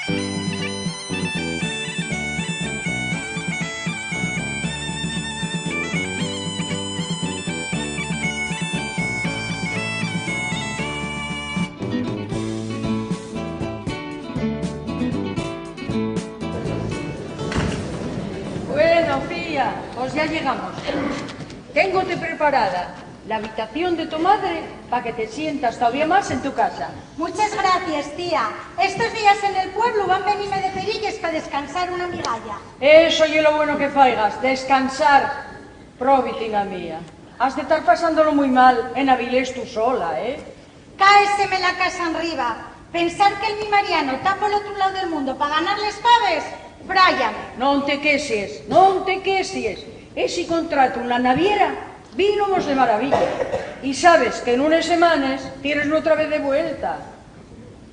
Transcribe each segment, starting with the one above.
Bueno, Fía, pues ya llegamos. Téngote preparada la habitación de tu madre para que te sientas todavía más en tu casa. Muchas gracias, tía. Estos días en el pueblo van a venirme de perillas para descansar una migalla. Eso es lo bueno que faigas, descansar. Probitina mía. Has de estar pasándolo muy mal en Avilés tú sola, ¿eh? Cáeseme la casa arriba. Pensar que el mi Mariano está por otro lado del mundo para ganarles paves, bráyame. Non te queses, non te queses. Ese contrato en la naviera vínomos de maravilla. Y sabes que en unas semanas tienes otra vez de vuelta.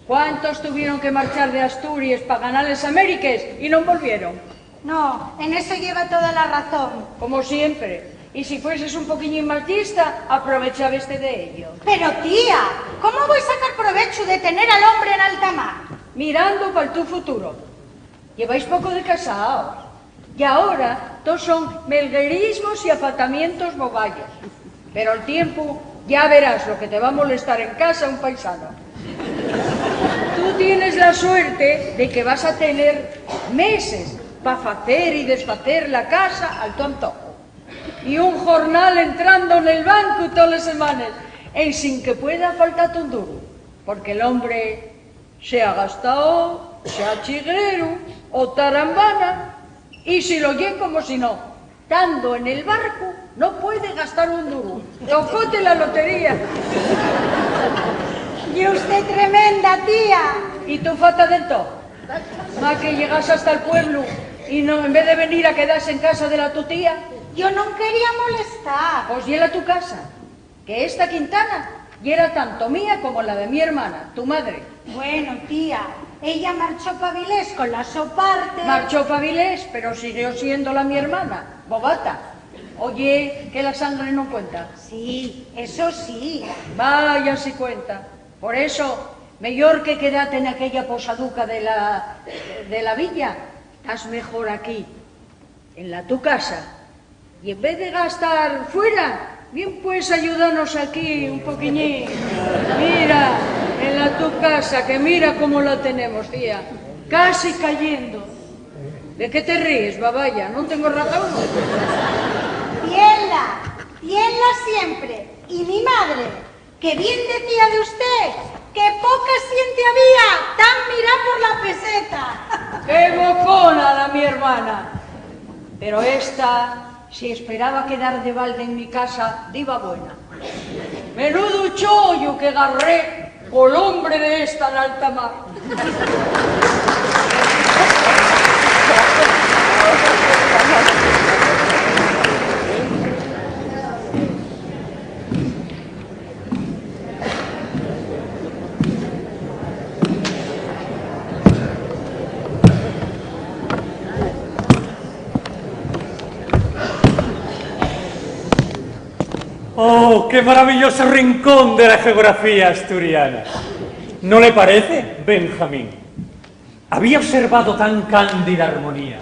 ¿Cuántos tuvieron que marchar de Asturias para ganarles Américas y no volvieron? No, en eso lleva toda la razón. Como siempre. Y si fueses un poquillín machista, aprovechabas de ello. Pero tía, ¿cómo voy a sacar provecho de tener al hombre en alta mar? Mirando para tu futuro. Lleváis poco de casados. Y ahora todos son melguerismos y afatamientos boballos. Pero al tiempo ya verás lo que te va a molestar en casa un paisano. Tú tienes la suerte de que vas a tener meses para hacer y deshacer la casa al tu antojo. Y un jornal entrando en el banco todas las semanas, en sin que pueda faltarte un duro. Porque el hombre sea gastado, sea chigrero o tarambana, y si lo oye como si no, estando en el barco, no puede gastar un duro. Tocóte la lotería. Y usted tremenda, tía. Y tú falta del todo. Más que llegas hasta el pueblo y no, en vez de venir a quedarse en casa de la tu tía. Yo no quería molestar. Pues llega a tu casa, que esta Quintana y era tanto mía como la de mi hermana, tu madre. Bueno, tía, ella marchó pa' Avilés con la so parte. Marchó pa' Avilés, pero siguió siendo la mi hermana, bobata. Oye, que la sangre no cuenta. Sí, eso sí. Vaya si cuenta. Por eso, mejor que quédate en aquella posaduca de la villa, estás mejor aquí, en la tu casa. Y en vez de gastar fuera, bien puedes ayudarnos aquí un poquillín. Mira, en la tu casa, que mira cómo la tenemos, tía. Casi cayendo. ¿De qué te ríes, babaya? ¿No tengo razón? Bienla siempre. Y mi madre, que bien decía de usted, que poca siente había, tan mirá por la peseta. ¡Qué bocona la mi hermana! Pero esta, si esperaba quedar de balde en mi casa, diva buena. Menudo chollo que agarré col hombre de esta en alta mar. ¡Oh, qué maravilloso rincón de la geografía asturiana! ¿No le parece, Benjamín? Había observado tan cándida armonía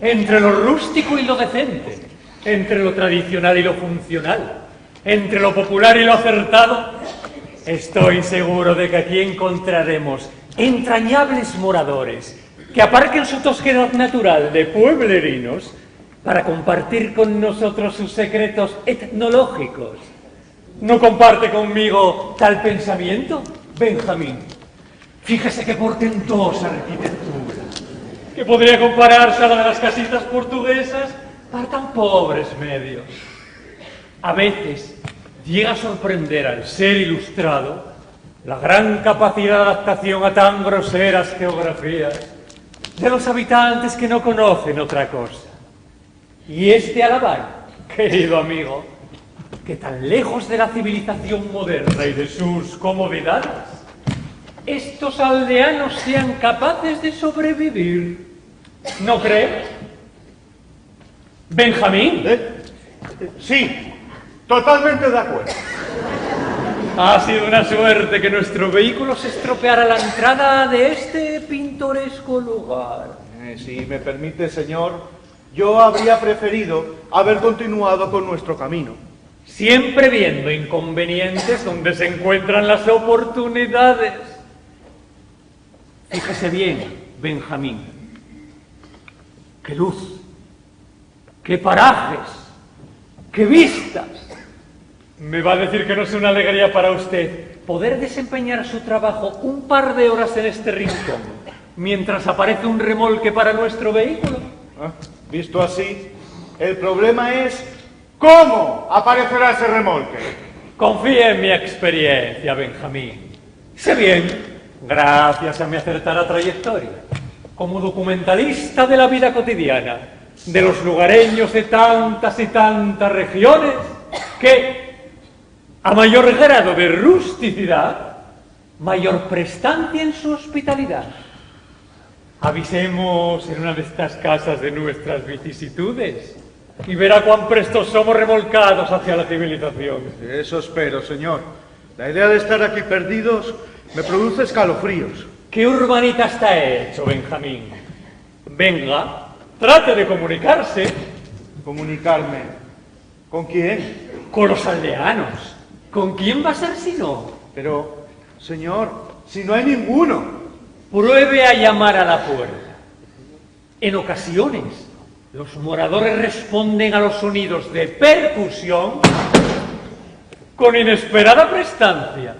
entre lo rústico y lo decente, entre lo tradicional y lo funcional, entre lo popular y lo acertado. Estoy seguro de que aquí encontraremos entrañables moradores que aparquen su tosquedad natural de pueblerinos para compartir con nosotros sus secretos etnológicos. ¿No comparte conmigo tal pensamiento, Benjamín? Fíjese qué portentosa arquitectura, que podría compararse a la de las casitas portuguesas para tan pobres medios. A veces llega a sorprender al ser ilustrado la gran capacidad de adaptación a tan groseras geografías de los habitantes que no conocen otra cosa. Y es de alabar, querido amigo, que tan lejos de la civilización moderna y de sus comodidades, estos aldeanos sean capaces de sobrevivir. ¿No cree? ¿Benjamín? Sí, totalmente de acuerdo. Ha sido una suerte que nuestro vehículo se estropeara a la entrada de este pintoresco lugar. Si me permite, señor, yo habría preferido haber continuado con nuestro camino. Siempre viendo inconvenientes donde se encuentran las oportunidades. Fíjese bien, Benjamín. ¡Qué luz! ¡Qué parajes! ¡Qué vistas! Me va a decir que no es una alegría para usted poder desempeñar su trabajo un par de horas en este rincón, mientras aparece un remolque para nuestro vehículo. Visto así, el problema es ¿cómo aparecerá ese remolque? Confíe en mi experiencia, Benjamín. Sé bien, gracias a mi acertada trayectoria, como documentalista de la vida cotidiana, de los lugareños de tantas y tantas regiones, que a mayor grado de rusticidad, mayor prestancia en su hospitalidad. Avisemos en una de estas casas de nuestras vicisitudes y verá cuán prestos somos remolcados hacia la civilización. Eso espero, señor. La idea de estar aquí perdidos me produce escalofríos. ¿Qué urbanita está hecho, Benjamín? Venga, trate de comunicarse. ¿Comunicarme? ¿Con quién? Con los aldeanos. ¿Con quién va a ser si no? Pero, señor, si no hay ninguno. Pruebe a llamar a la puerta. En ocasiones, los moradores responden a los sonidos de percusión con inesperada prestancia.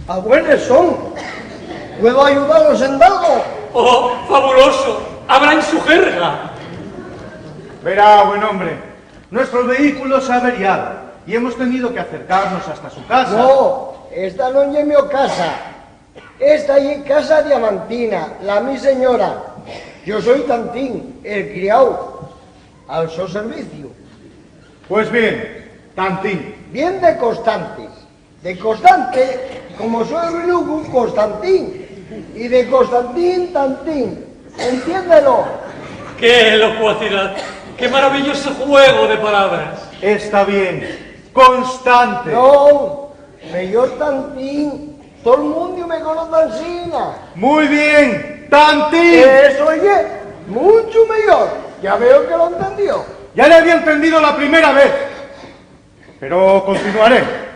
¿A buenos son? ¿Puedo ayudaros en algo? ¡Oh, fabuloso! ¡Habla en su jerga! Verá, buen hombre, nuestro vehículo se ha averiado y hemos tenido que acercarnos hasta su casa. No, esta no es mi casa. Esta es casa diamantina, la mi señora. Yo soy Tantín, el criado, al su servicio. Pues bien, Tantín. Bien de constantes. De constante, como soy Lugo, Constantín. Y de Constantín, Tantín. Entiéndelo. ¡Qué locuacidad! ¡Qué maravilloso juego de palabras! Está bien, constante. No, mejor Tantín. Todo el mundo me conoce así. Muy bien, Tantín. Eso, oye, mucho mejor. Ya veo que lo entendió. Ya le había entendido la primera vez, pero continuaré.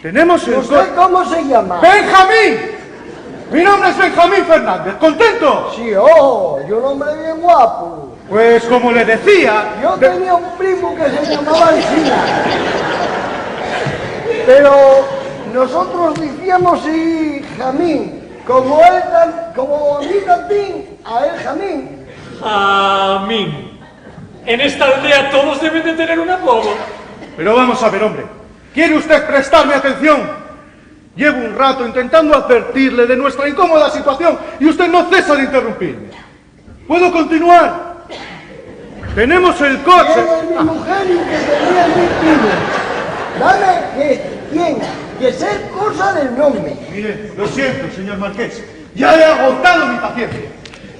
Tenemos el ¿Usted cómo se llama? ¡Benjamín! Mi nombre es Benjamín Fernández. ¿Contento? Sí, oh, y un hombre bien guapo. Pues como le decía... Yo tenía un primo que se llamaba Encina. Pero nosotros decíamos sí, Jamín. Como él, como a mí Tantín, a él Jamín. Jamín. En esta aldea todos deben de tener un apodo. Pero vamos a ver, hombre. ¿Quiere usted prestarme atención? Llevo un rato intentando advertirle de nuestra incómoda situación y usted no cesa de interrumpirme. ¿Puedo continuar? Tenemos el coche... Eres mi mujer y que tenía mi primo. Dame que tiene que ser cosa del nombre. Mire, lo siento, señor Marqués. Ya he agotado mi paciencia.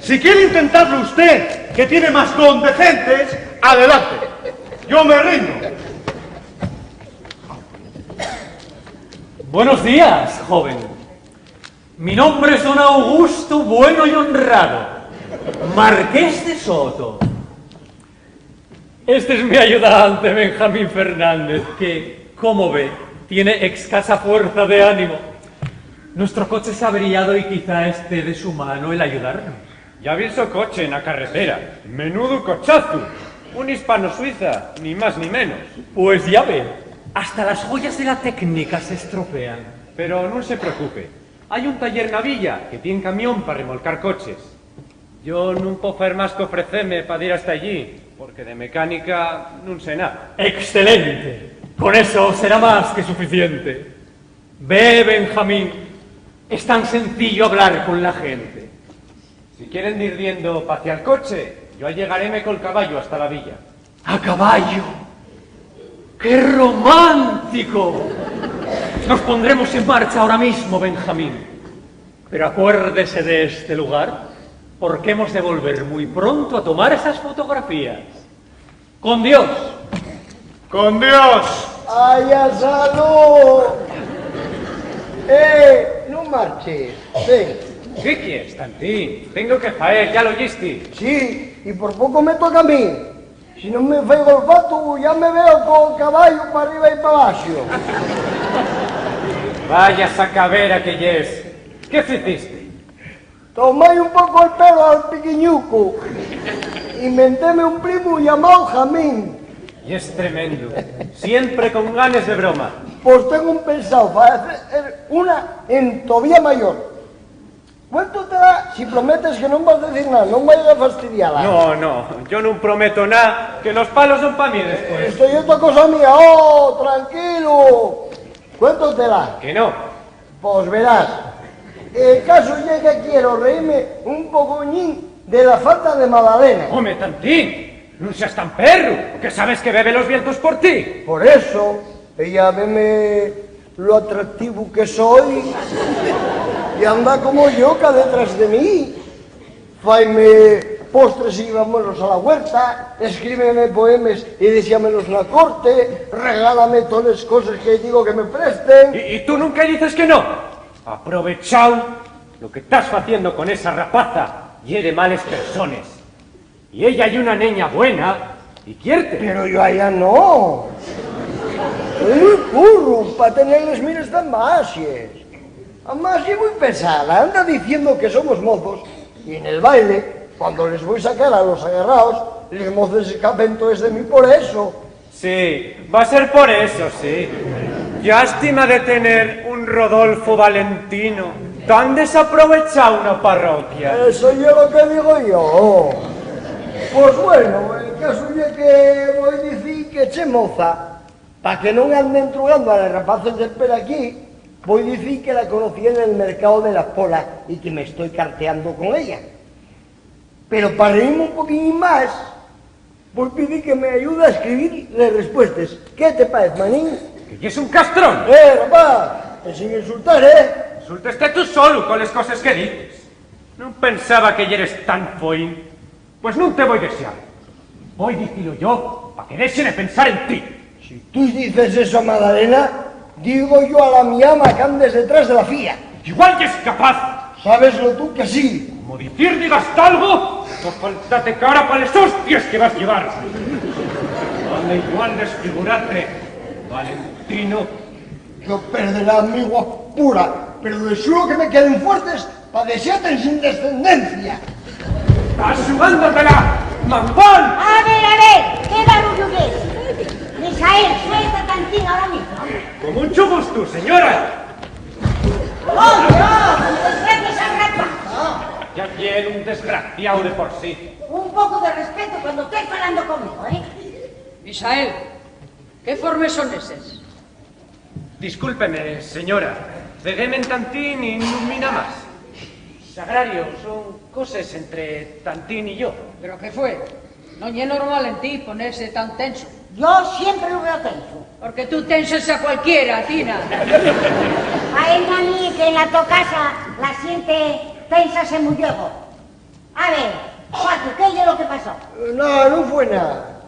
Si quiere intentarlo usted, que tiene más don decentes, adelante. Yo me rindo. Buenos días, joven. Mi nombre es don Augusto Bueno y Honrado, Marqués de Soto. Este es mi ayudante, Benjamín Fernández, que, como ve, tiene escasa fuerza de ánimo. Nuestro coche se ha averiado y quizá esté de su mano el ayudarnos. Ya vi su coche en la carretera. Menudo cochazo. Un hispano-suiza, ni más ni menos. Pues ya ve. Hasta las joyas de la técnica se estropean. Pero no se preocupe. Hay un taller na villa que tiene camión para remolcar coches. Yo no puedo hacer más que ofrecerme para ir hasta allí, porque de mecánica no sé nada. ¡Excelente! Con eso será más que suficiente. Ve, Benjamín. Es tan sencillo hablar con la gente. Si quieren ir viendo hacia el coche, yo llegaréme col caballo hasta la villa. ¡A caballo! ¡Qué romántico! Nos pondremos en marcha ahora mismo, Benjamín. Pero acuérdese de este lugar, porque hemos de volver muy pronto a tomar esas fotografías. ¡Con Dios! ¡Con Dios! ¡Ay, a salud! No marches. Ven. ¿Qué quieres, Tantín? Tengo que faer, ya lo oíste. Sí, y por poco me toca a mí. Si no me fego el fato, ya me veo con el caballo para arriba y para abajo. Vaya sacavera que yes. ¿Qué hiciste? Tomé un poco el pelo al piquiñuco. Inventéme un primo llamado Jamín. Y es tremendo. Siempre con ganas de broma. Pues tengo un pensado para hacer una en todavía mayor. Cuéntatela si prometes que no vas a decir nada, no me vayas a fastidiarla. No, yo no prometo nada, que los palos son para mí después. Esto es otra cosa mía. ¡Oh, tranquilo! Cuéntatela. Que no. Pues verás, el caso es que quiero reírme un pocoñín de la falta de Madalena. Home, Tantín, no seas tan perro, que sabes que bebe los vientos por ti. Por eso, ella veme lo atractivo que soy y anda como yoca detrás de mí. Faime postres y vámonos a la huerta, escríbeme poemas y decíamelos en la corte, regálame todas las cosas que digo que me presten. ¿Y tú nunca dices que no? Aprovechao lo que estás haciendo con esa rapaza y de males personas. Y ella hay una niña buena y quierte. Pero yo allá no. Soy muy curro para tenerles miras tan bases. Además, es muy pesada, anda diciendo que somos mozos y en el baile, cuando les voy a sacar a los agarrados, los mozos escapen todos de mí por eso. Sí, va a ser por eso, sí. Lástima de tener un Rodolfo Valentino tan desaprovechado una parroquia. Eso es lo que digo yo. Pues bueno, el caso es que voy a decir que che moza, para que no me anden trugando a las rapaces de espera aquí, voy a decir que la conocí en el mercado de las Polas y que me estoy carteando con ella. Pero para reírme un poquín más, voy a pedir que me ayude a escribir las respuestas. ¿Qué te parece, manín? Que es un castrón. Rapaz, sin insultar, ¿eh? Insultaste tú solo con las cosas que dices. No pensaba que eres tan foín. Pues no te voy a desear. Voy a decirlo yo, para que dejen de pensar en ti. Si tú dices eso a Madalena, digo yo a la mi ama que andes detrás de la fía. Igual que es capaz. ¿Sabeslo tú que sí? Como decir digas algo, no faltate cara para las hostias que vas a llevar. Vale igual desfigurarte, Valentino. Yo perderé amigos pura, pero de seguro que me queden fuertes para desearte sin descendencia. ¡Estás jugándotela, mampón! A ver, ¿qué barullo es? Misael, suelta Tantín ahora mismo. Con mucho gusto, señora. ¡Oh, no! ¡Respeto a rapa! Ya quiero un desgraciado de por sí. Un poco de respeto cuando estés hablando conmigo, ¿eh? Misael, ¿qué formes son esos? Discúlpeme, señora. Ceguéme en Tantín y no mina más. Sagrario, son cosas entre Tantín y yo. ¿Pero qué fue? No es normal en ti ponerse tan tenso. Yo siempre lo veo tenso. Porque tú tensas a cualquiera, Tina. A mí que en la tu casa la siente tensa ese muñeco. A ver, Paco, ¿qué es lo que pasó? No fue nada.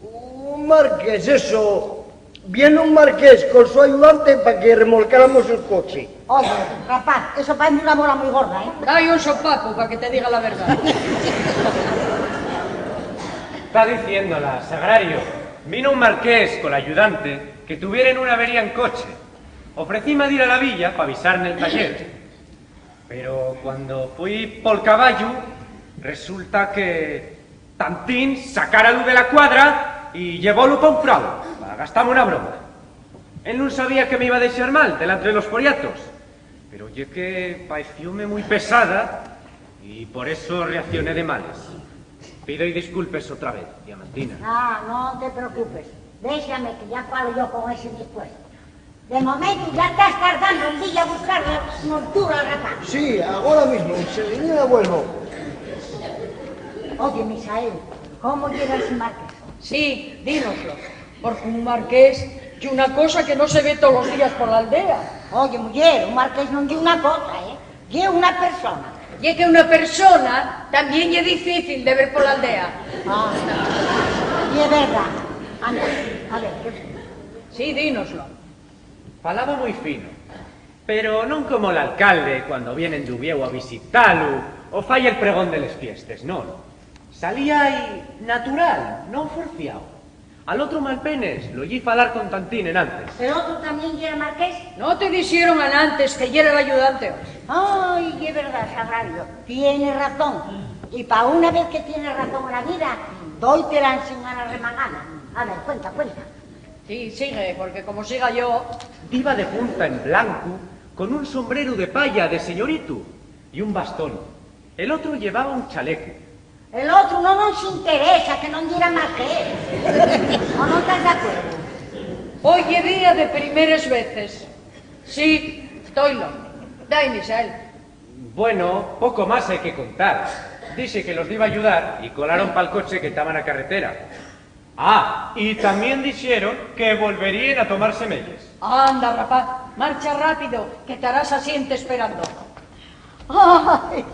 Un marqués, eso. Viene un marqués con su ayudante para que remolcáramos el coche. Oye, rapaz, eso parece una bola muy gorda, ¿eh? Dale un sopapo para que te diga la verdad. Está diciéndola, Sagrario. Vino un marqués con el ayudante que tuvieran una avería en coche. Ofrecíme de ir a la villa para avisarme el taller. Pero cuando fui por caballo, resulta que Tantín sacara luz de la cuadra y llevólo pa un prado, para gastarme una broma. Él no sabía que me iba a desear mal delante de los foriatos, pero oye que parecióme muy pesada y por eso reaccioné de males. Pido y disculpes otra vez, Diamantina. No te preocupes. Déjame que ya falo yo con ese dispuesto. De momento ya estás tardando un día a buscar la montura al rapaz. Sí, ahora mismo, enseguida vuelvo. Oye, Misael, ¿cómo llegas sin Marqués? Sí, dínoslo, porque un marqués y una cosa que no se ve todos los días por la aldea. Oye, mujer, un marqués non lle unha cosa, lle unha persona. Y es que una persona también es difícil de ver por la aldea. Ah, y es verdad. Anda, a ver, Sí, dínoslo. Falaba moi fino, pero non como el alcalde cuando vienen de Uvieu a visitalo o fai el pregón de les fiestes, non. Salía aí natural, non forciao. Al otro malpenes lo lle falar con tantín en antes. ¿el otro también lle era marqués? No te dijeron antes que ya era el ayudante. Ay, es verdad, Sagrario, tienes razón. Y para una vez que tienes razón en la vida, doítela sin ganas remangana. A ver, cuenta. Sí, sigue, porque como siga yo... Iba de punta en blanco, con un sombrero de paya de señorito y un bastón. El otro llevaba un chaleco. El otro no nos interesa, que non lle era marqués. ¿O no estás de acuerdo? Hoy es día de primeras veces. Sí, estoylo. Dai, Misael. Bueno, poco más hay que contar. Dice que los iba a ayudar y colaron pa'l coche que estaba en la carretera. Ah, y también dijeron que volverían a tomar semillas. Anda, rapaz, marcha rápido, que estarás asiente esperando. Ay,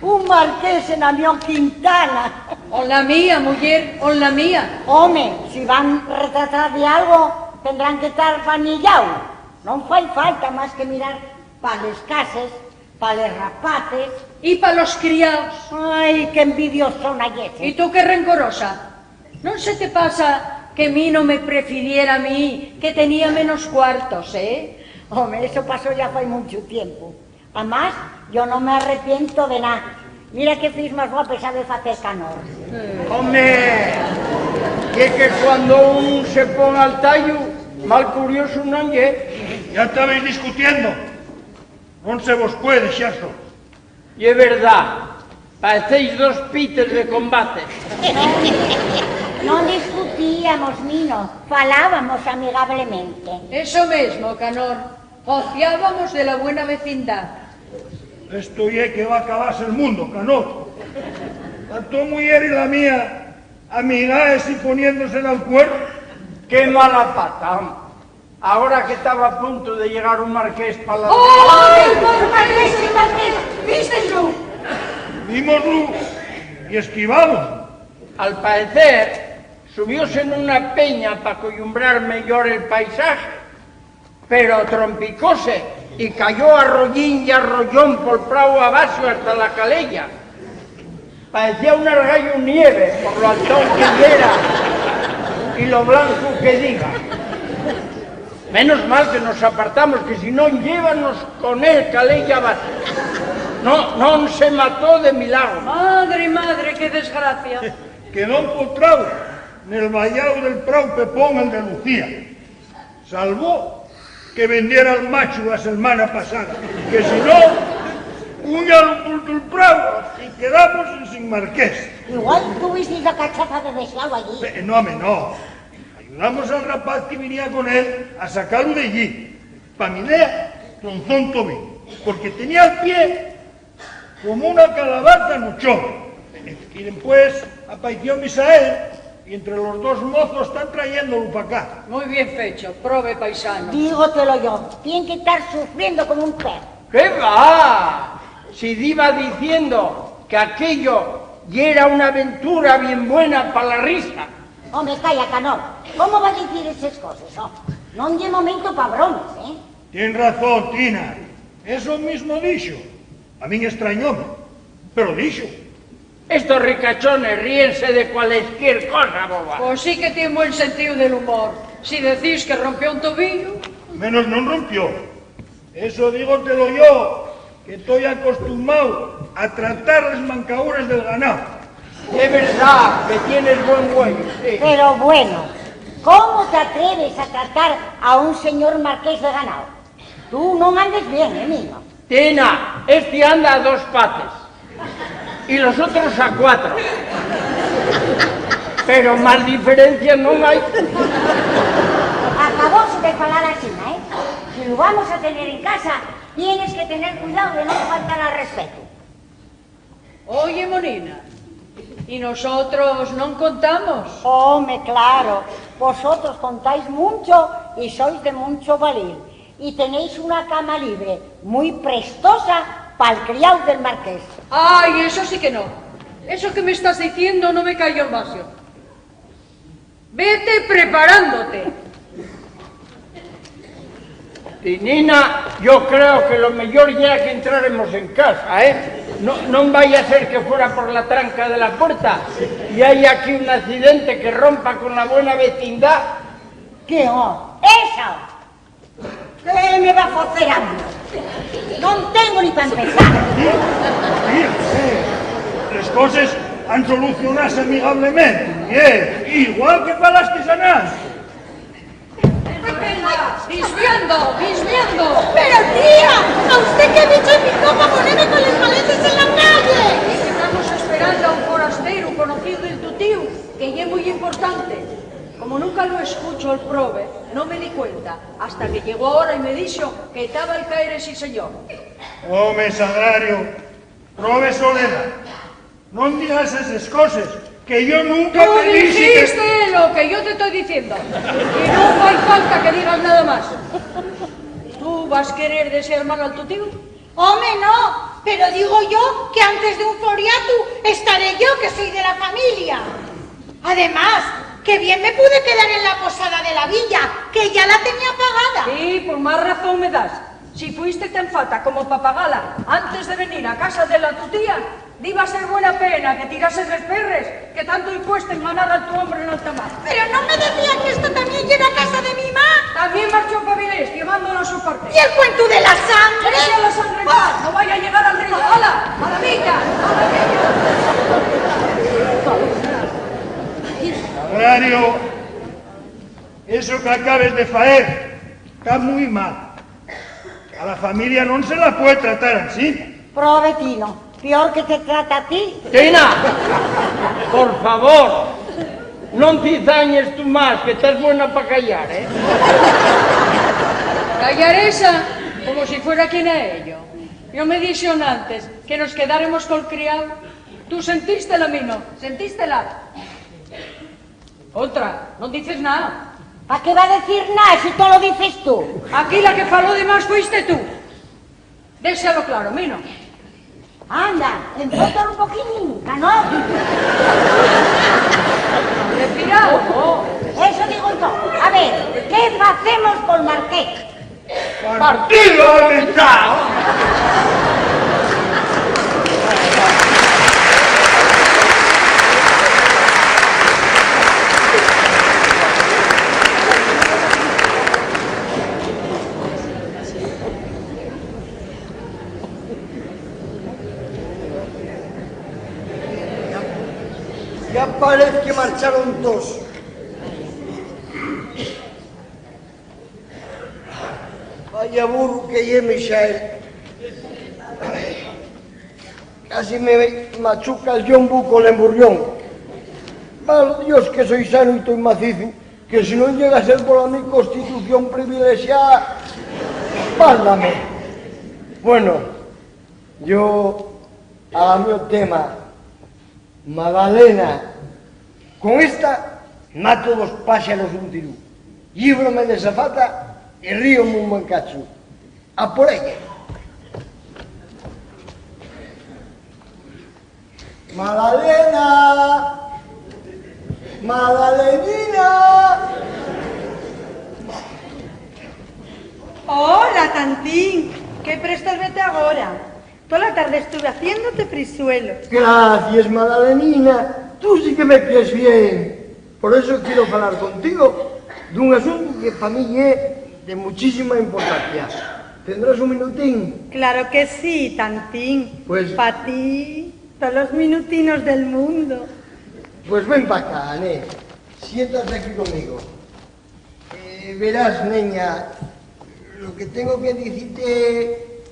un marqués en Amión Quintana. On la mía, mujer, on la mía. Home, si van a retratar de algo, tendrán que estar fanillados. Non fai falta más que mirar para les cases, para les rapaces. Y para los criados. Ay, qué envidiosos son ayer. ¿Y tú qué rencorosa? ¿No se te pasa que mí no me prefiriera a mí, que tenía menos cuartos, Hombre, eso pasó ya hace mucho tiempo. Además, yo no me arrepiento de nada. Mira que fis más guapo sabe facer canor. Home, que cuando un se pone al tallo, mal curioso non lle. Ya estabais discutiendo. Non se vos puede, xaso. Y es verdad, parecéis dos pites de combate. No discutíamos, Mino, falábamos amigablemente. Eso mismo, Canor. Ociábamos de la buena vecindad. Esto é que va a acabarse el mundo, Canor. A tu mujer y la mía, amigaes y poniéndose en el cuerpo. Qué mala pata, hombre. Ahora que estaba a punto de llegar un marqués para la... ¡Ay, marqués! ¡Vístenlo! Vímoslo y esquivamos. Al parecer, subióse en una peña para coyumbrar mejor el paisaje, pero trompicóse y cayó arrollín y arrollón por prau abajo hasta la calella. Parecía un argallo nieve por lo altón que era y lo blanco que diga. Menos mal que nos apartamos, que si no llévanos con él calella abajo. No se mató de milagro. Madre, qué desgracia. Quedó empotrado en el vallado del Prau Pepón, el de Lucía. Salvó que vendiera el macho la semana pasada, que si no, puñalo por el Prau y quedamos sin marqués. Igual tuvisteis la cachaza de deseado allí. No. Ayudamos al rapaz que venía con él a sacarlo de allí. Pa' mi idea, tronzón Tobí, porque tenía el pie como una calabaza en un chorro. Y después apareció Misael y entre los dos mozos están trayéndolo para acá. Muy bien fecho, prove paisano. Dígotelo yo, tienen que estar sufriendo como un perro. ¿Qué va? Si iba diciendo que aquello ya era una aventura bien buena para la risa. Hombre, calla, Canor. ¿Cómo va a decir esas cosas? No hay momento para bromas, Tien razón, Tina. Eso mismo dicho. A mí extrañóme, pero dicho. Estos ricachones ríense de cualquier cosa, boba. Pues sí que tiene buen sentido del humor. Si decís que rompió un tobillo... Menos no rompió. Eso dígotelo yo, que estoy acostumbrado a tratar las mancaduras del ganado. Es verdad que tienes buen güey, sí. Pero bueno, ¿cómo te atreves a tratar a un señor marqués de ganado? Tú no andes bien, Mino. Tina, este anda a 2 patas y los otros a 4. Pero más diferencia no hay. A acabóse de falar así, ¿eh? Si lo vamos a tener en casa, tienes que tener cuidado de no faltar al respeto. Oye, Monina, ¿y nosotros no contamos? Home, claro, vosotros contáis mucho y sois de mucho valer. Y tenéis una cama libre, muy prestosa para el criado del marqués. Ay, eso sí que no. Eso que me estás diciendo no me cayó más yo. Vete preparándote. Tinina, yo creo que lo mejor ya que entraremos en casa, ¿eh? No vaya a ser que fuera por la tranca de la puerta y hay aquí un accidente que rompa con la buena vecindad. ¿Qué oh? ¡Eso! ¿Qué me va a hacer a mí? No tengo ni para empezar. Les coses han solucionado amigablemente, igual que para las que sanas. ¡Disviando! Pero tía, ¿a usted qué ha dicho en mi copa ponerme con las maletas en la calle? Estamos esperando a un forastero conocido del tu tío, que es muy importante. Como nunca lo escucho el prove, no me di cuenta, hasta que llegó ahora y me dijo que estaba al caer ese señor. Home, Sagrario, prove Soledad, no digas esas cosas, que yo nunca Tú te dije que... dijiste lo que yo te estoy diciendo, y no hay falta que digas nada más. ¿Tú vas a querer desear mal al tu tío? Hombre, no, pero digo yo que antes de un foriatu estaré yo, que soy de la familia. Además, que bien me pude quedar en la posada de la villa, que ya la tenía pagada. Sí, por más razón me das. Si fuiste tan fata como papagala antes de venir a casa de la tu tía, iba a ser buena pena que tirases los perres, que tanto impuesto en ganar a tu hombre en alta mar. Pero no me decía que esto también llega a casa de mi ma. También marchó Pavilés, llevándolo a su parte. ¿Y el cuento de la sangre? ¡Echa la sangre más! ¡No vaya a llegar al río! ¡Hala! ¡A la villa! ¡A la villa! Sagrario, eso que acabes de faer está muy mal. A la familia no se la puede tratar así. Provetino, peor que te trata a ti. Tina, por favor, no cizañes tú más, que estás buena para callar, ¿eh? Callar esa, como si fuera quien a ello. Yo me dijeron antes que nos quedáramos con el criado. ¿Tú sentístela, Mino? ¿Sentístela? Otra, no dices nada. ¿Para qué va a decir nada si todo lo dices tú? Aquí la que faló de más fuiste tú. Déjalo claro, Mino. Anda, enfócalo un poquín, ¿no? Respirado. Eso digo yo. A ver, ¿qué hacemos con Marqués? ¡Partido aumentado! Ya parece que marcharon todos. Vaya burro que lle Michael. Casi me machuca el yombu con el emburrión. Mal Dios que soy sano y estoy macizo, que si no llega a ser por mi constitución privilegiada, válgame. Bueno, yo a mi tema, Magdalena, con esta mato dos pájaros un tiro, líbrome de zafata y río-me un buen cacho. A por ella. Magdalena, Magdalenina. Hola, Tantín. ¿Qué prestas vete ahora? Toda la tarde estuve haciéndote frisuelos. Gracias, Magdalenina. Tú sí que me quieres bien. Por eso quiero hablar contigo de un asunto que para mí es de muchísima importancia. ¿Tendrás un minutín? Claro que sí, Tantín. Pues... para ti, todos los minutinos del mundo. Pues ven para acá, Né. Siéntate aquí conmigo. Verás, niña, lo que tengo que decirte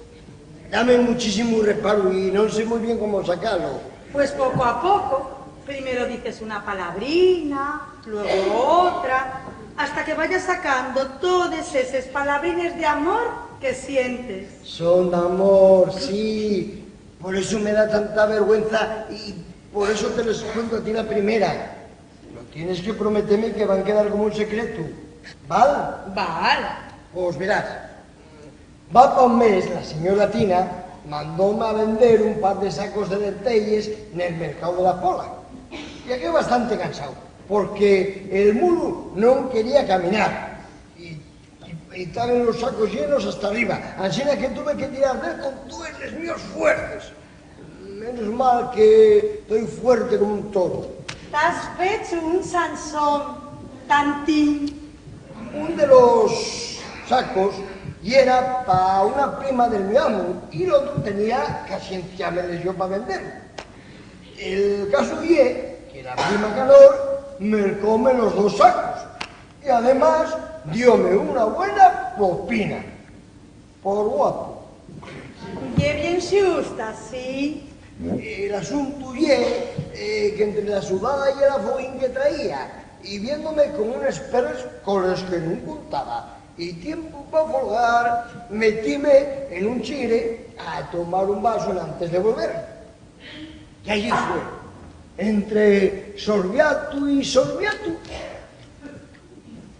dame muchísimo reparo y no sé muy bien cómo sacarlo. Pues poco a poco. Primero dices una palabrina, luego otra, hasta que vayas sacando todos esos palabrines de amor que sientes. Son de amor, sí. Por eso me da tanta vergüenza y por eso te los cuento a ti la primera. Pero tienes que prometerme que van a quedar como un secreto. ¿Vale? Vale. Pues verás, va para un mes la señora Tina mandóme a vender un par de sacos de lentejas en el mercado de la Pola. Llegué bastante cansado, porque el mulo no quería caminar y estaban los sacos llenos hasta arriba, así que tuve que tirar de él con todos los míos fuertes. Menos mal que estoy fuerte como un toro. T'has hecho un Sansón, Tantín. Un de los sacos y era para una prima del mi amo y el otro tenía casi enciámeles yo para vender. El caso es que la prima calor me come los dos sacos y además diome una buena propina por guapo. Qué bien justa, sí. El asunto que entre la sudada y el afoguín que traía y viéndome con unas perras con las que no contaba y tiempo para folgar, metíme en un chire a tomar un vaso antes de volver. Y allí fue, entre sorbiato y sorbiato,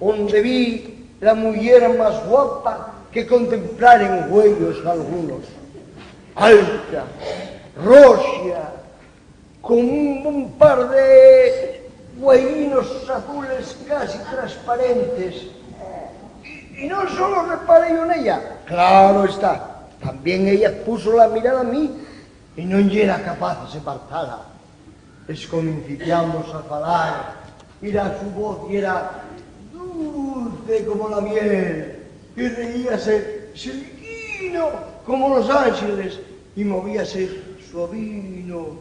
donde vi la mujer más guapa que contemplar en huellos algunos. Alta, rosia, con un par de huellinos azules casi transparentes. Y no solo reparé yo en ella, claro está, también ella puso la mirada a mí y no era capaz de separarla. Es como iniciamos a falar, era su voz y era dulce como la miel, y reíase siliquino como los ángeles, y movíase suavino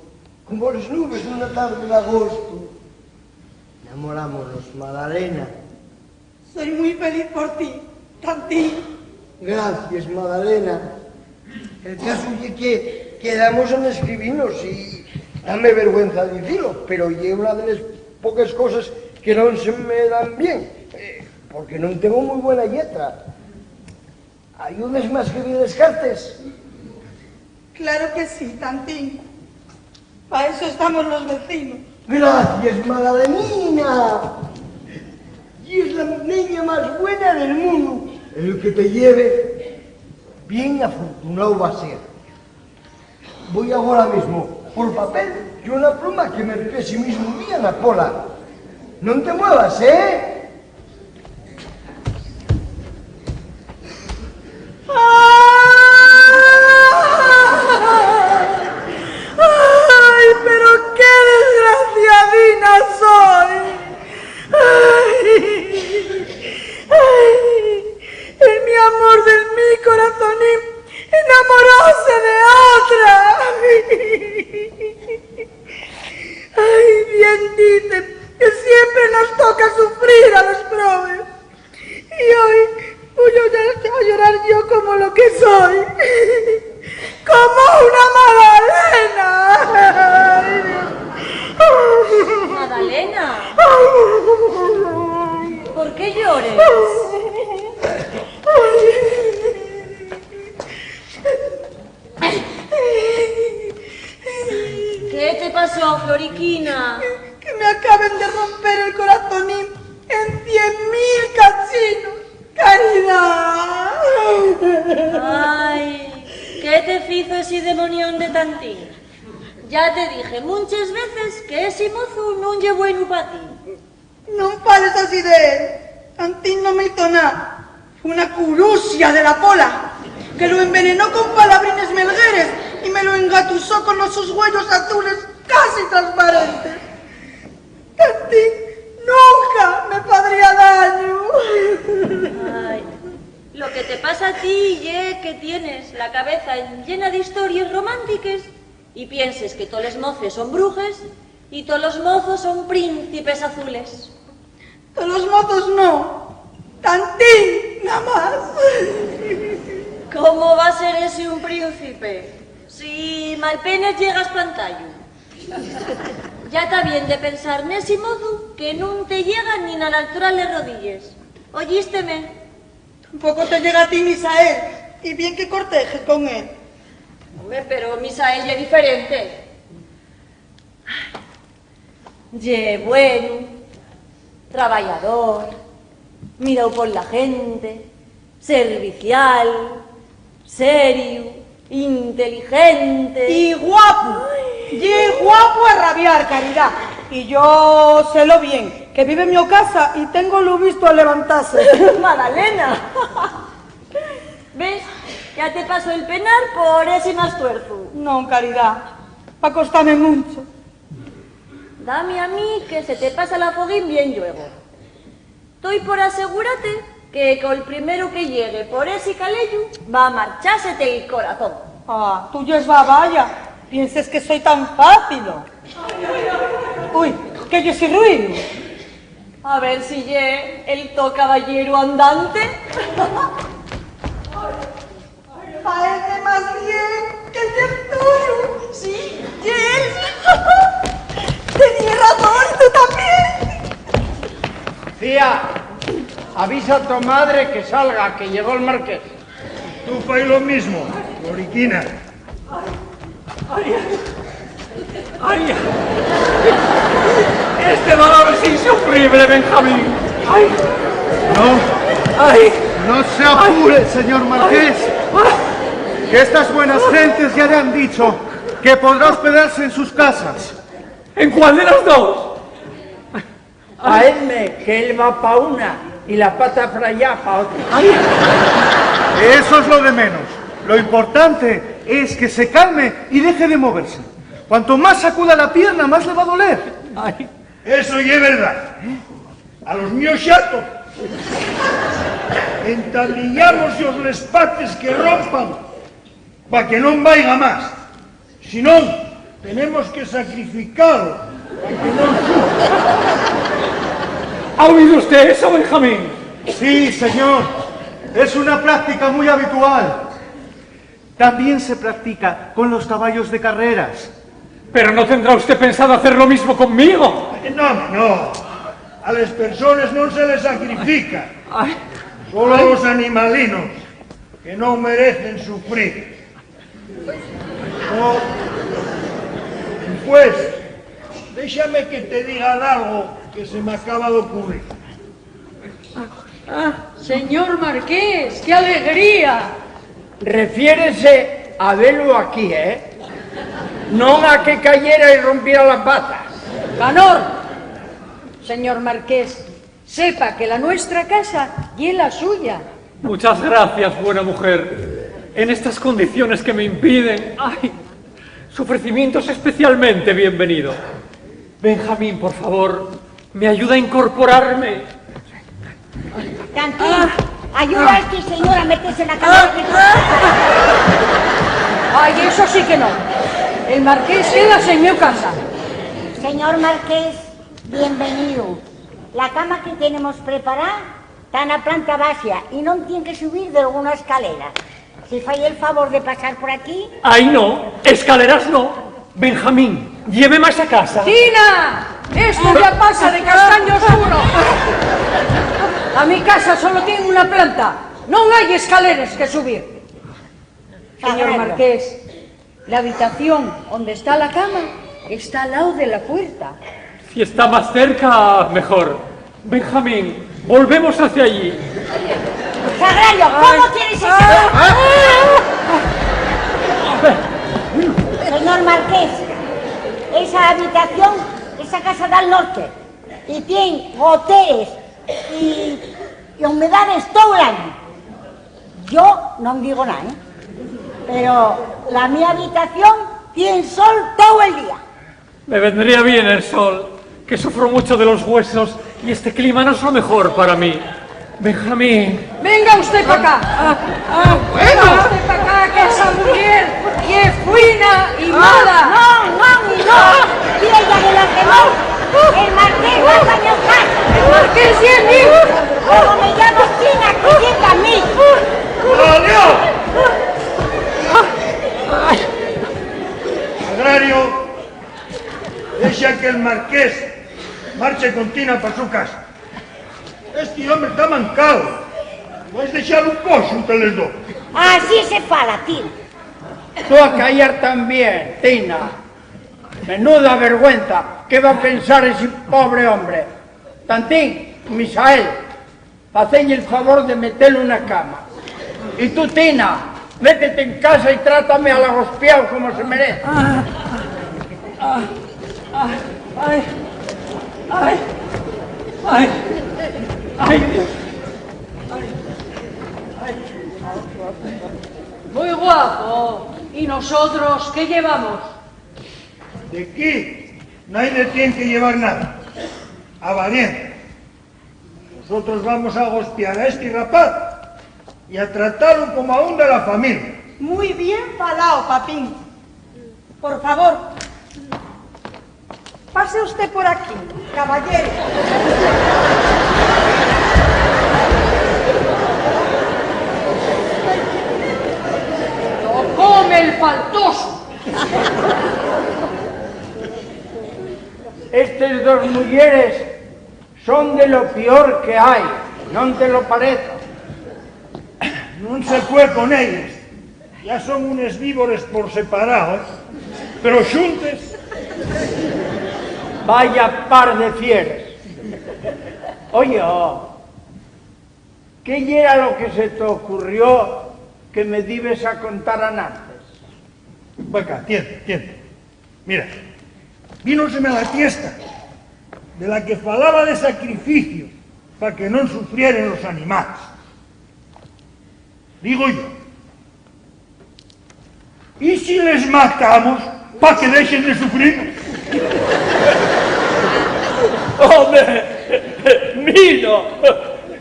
como las nubes de una tarde de agosto. Enamorámonos, Madalena. Soy muy feliz por ti, Tantín. Gracias, Madalena. El caso es que quedamos en escribirnos y dame vergüenza decirlo, pero es una de las pocas cosas que no se me dan bien, porque no tengo muy buena letra. ¿Ayúdame a escribir las cartas? Claro que sí, Tantín. Para eso estamos los vecinos. Gracias, Magalenina. Y es la niña más buena del mundo. El que te lleve, bien afortunado va a ser. Voy ahora mismo por papel y una pluma que me ese mismo día en la Pola. No te muevas, ¿eh? ¡Ay, pero qué desgraciadina soy! ¡Ay! El mi amor del mi corazonín enamoróse de otra. ¡Ay, bien dicen que siempre nos toca sufrir a los pobres! Y hoy voy a llorar yo como lo que soy. ¡Como una Magdalena! Magdalena, ¿por qué llores? ¿Qué te pasó, Floriquina? Que me acaben de romper el corazonín en 100.000 cachinos. ¡Caridad! Ay, ¿qué te fizo ese demonión de Tantín? Ya te dije muchas veces que ese mozo no lle bueno para ti. No fales así de él. Tantín no me hizo nada. Fue una curusia de la Pola que lo envenenó con palabrines melgueres y me lo engatusó con esos huellos azules casi transparentes. Tantín nunca me podría daño. Ay, lo que te pasa a ti es que tienes la cabeza llena de historias románticas y pienses que todos los mozos son brujes y todos los mozos son príncipes azules. Todos los mozos no. Tantín, nada más. ¿Cómo va a ser ese un príncipe? Si malpenes llegas pantallo. Ya está bien de pensar nesi mozu que nun te llega ni a la altura de las rodillas. ¿Oyísteme? Tampoco te llega a ti, Misael. Y bien que cortejes con él. Hombre, pero Misael es diferente. Ye bueno, trabajador, mirado por la gente, servicial, serio, inteligente. Y guapo. Y guapo a rabiar, Caridad. Y yo sé lo bien, que vive en mi casa y tengo lo visto a levantarse. Magdalena. ¿Ves? Ya te pasó el penar por ese más tuerzo. No, Caridad, va a costarme mucho. Dame a mí que se te pasa la foguín bien luego. Estoy por asegúrate que con el primero que llegue por ese caleyo va a marchársete el corazón. Ah, tú ya es babaya. Pienses que soy tan fácil. Uy, que yo soy ruido. A ver si ye el to caballero andante. Parece más bien que el Tertulio. Sí, y él. Tenía razón, tú también. Tía, avisa a tu madre que salga, que llegó el marqués. Tú fai lo mismo, Floriquina. ¡Ay! Este dolor es insufrible, Benjamín. ¡Ay! No, ¡Ay! no se apure, señor Marqués. Que estas buenas gentes ya le han dicho que podrá hospedarse en sus casas. ¿En cuál de las dos? A Edme, que él va pa' una y la pata frayá pa' otra. ¡Ay! Eso es lo de menos. Lo importante es que se calme y deje de moverse. Cuanto más sacuda la pierna, más le va a doler. ¡Ay! Eso ya es verdad. A los míos chatos entablillamos os les pates que rompan para que no vaya más. Si no, tenemos que sacrificarlo para que no sufra. ¿Ha oído usted eso, Benjamín? Sí, señor. Es una práctica muy habitual. También se practica con los caballos de carreras. Pero no tendrá usted pensado hacer lo mismo conmigo. No. A las personas no se les sacrifica. Ay. Solo a los animalinos que no merecen sufrir. No. Pues, déjame que te diga algo que se me acaba de ocurrir. Ah, señor Marqués, qué alegría. Refiérese a verlo aquí, ¿eh? No a que cayera y rompiera las patas. Canor, señor Marqués, sepa que la nuestra casa y es la suya. Muchas gracias, buena mujer. En estas condiciones que me impiden... ¡Ay! Su ofrecimiento es especialmente bienvenido. Benjamín, por favor, ¿me ayuda a incorporarme? Tantín, ayuda a este señor a meterse en la cama. Ay, eso sí que no. El Marqués queda en mi casa. Señor Marqués, bienvenido. La cama que tenemos preparada está en la planta baja y no tiene que subir de alguna escalera. Si falla el favor de pasar por aquí... ¡Ay, no! ¡Escaleras no! Benjamín, lléveme a esa casa. ¡Tina! Esto ya pasa de castaños uno. A mi casa solo tiene una planta. No hay escaleras que subir. Señor Marqués, la habitación donde está la cama está al lado de la puerta. Si está más cerca, mejor. Benjamín, volvemos hacia allí. Sagrario, ¿cómo quieres ese? Señor Marqués, esa habitación, esa casa da al norte y tiene goteres y humedades todo el año. Yo no digo nada, ¿eh? Pero la mi habitación tiene sol todo el día. Me vendría bien el sol, que sufro mucho de los huesos y este clima no es lo mejor para mí. Benjamín. Venga usted para acá. Venga usted para acá, que esa mujer que es buena y mala. No. Y ella de los demás. El Marqués va a enojar. El Marqués y el mío. Como me llamo Tina, que llega a mí. ¡Adiós! Sagrario, deja que el marche con Tina para su casa. Este hombre está mancado. Vais deixar un coxo entre les dos. Así se fala, Tina. Tú a callar también, Tina. Menuda vergüenza. ¿Qué va a pensar ese pobre hombre? Tantín, Misael, hacedle el favor de meterle una cama. Y tú, Tina, métete en casa y trátame a la gospiao como se merece. Muy guapo. ¿Y nosotros qué llevamos? De aquí nadie tiene que llevar nada. A valiente. Nosotros vamos a gospiar a este rapaz y a tratarlo como a un de la familia. Muy bien falado, papín. Por favor, pase usted por aquí, caballero. ¡Lo come el faltoso! Estas dos mujeres son de lo peor que hay, ¿no te lo parece? No se puede con ellas. Ya son unos víbores por separado, ¿eh? Pero xuntes. Vaya par de fieres. Oye, ¿qué era lo que se te ocurrió que me dibes a contar antes? Venga, atiende. Mira, vínoseme a la fiesta de la que falaba de sacrificio para que no sufrieren los animales. Digo yo, ¿y si les matamos para que dejen de sufrir? ¡Hombre! ¡Mino!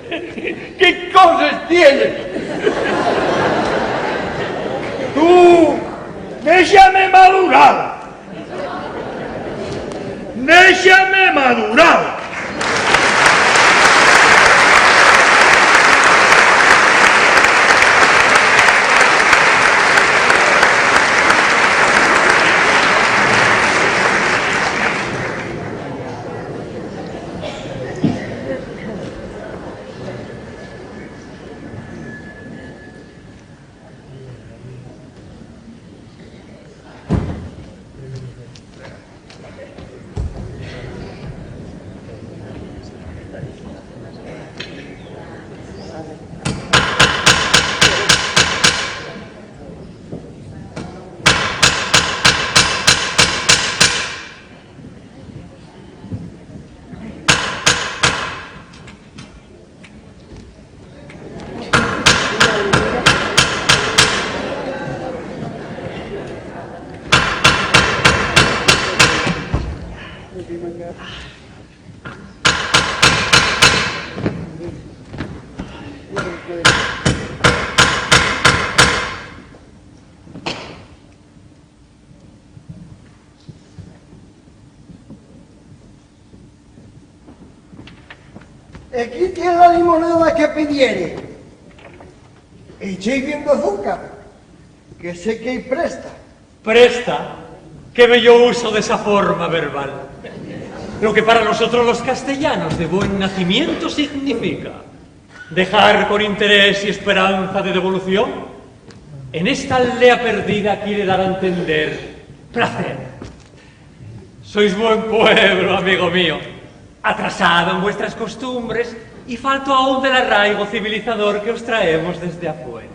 ¿Qué cosas tienes? Tú, déjame madurar. Déjame madurar. Aquí tiene la limonada que pidiere. Echéis viendo azúcar, que sé que hay presta. Presta, qué bello uso de esa forma verbal. Lo que para nosotros los castellanos de buen nacimiento significa dejar con interés y esperanza de devolución. En esta aldea perdida quiere dar a entender placer. Sois buen pueblo, amigo mío, atrasado en vuestras costumbres y falto aún del arraigo civilizador que os traemos desde afuera.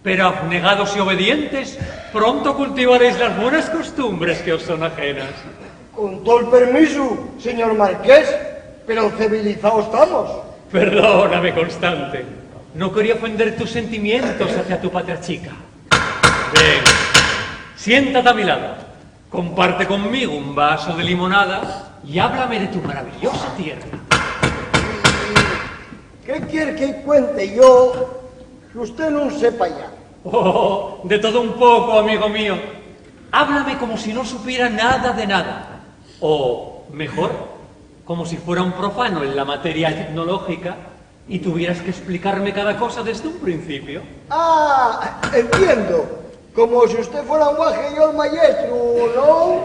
Pero abnegados y obedientes, pronto cultivaréis las buenas costumbres que os son ajenas. Con todo el permiso, señor marqués, pero civilizados estamos. Perdóname, Constante. No quería ofender tus sentimientos hacia tu patria chica. Ven, siéntate a mi lado. Comparte conmigo un vaso de limonada y háblame de tu maravillosa tierra. ¿Qué quiere que cuente yo que usted no sepa ya? Oh, de todo un poco, amigo mío. Háblame como si no supiera nada de nada. O, mejor, como si fuera un profano en la materia etnológica y tuvieras que explicarme cada cosa desde un principio. Ah, entiendo. Como si usted fuera un guaje y yo el maestro, ¿no?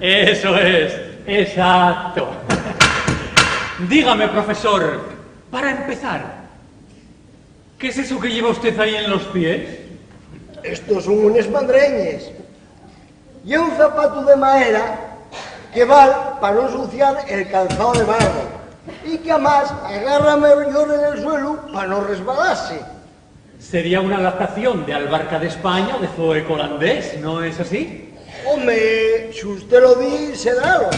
Eso es, exacto. Dígame, profesor, para empezar, ¿qué es eso que lleva usted ahí en los pies? Estos son unes madreñes. Y un zapato de madera que vale para no ensuciar el calzado de barro y que además agarra mejor en el suelo para no resbalarse. Sería una adaptación de Albarca de España o de Zoeco holandés, ¿no es así? Hombre, si usted lo dice, dalo.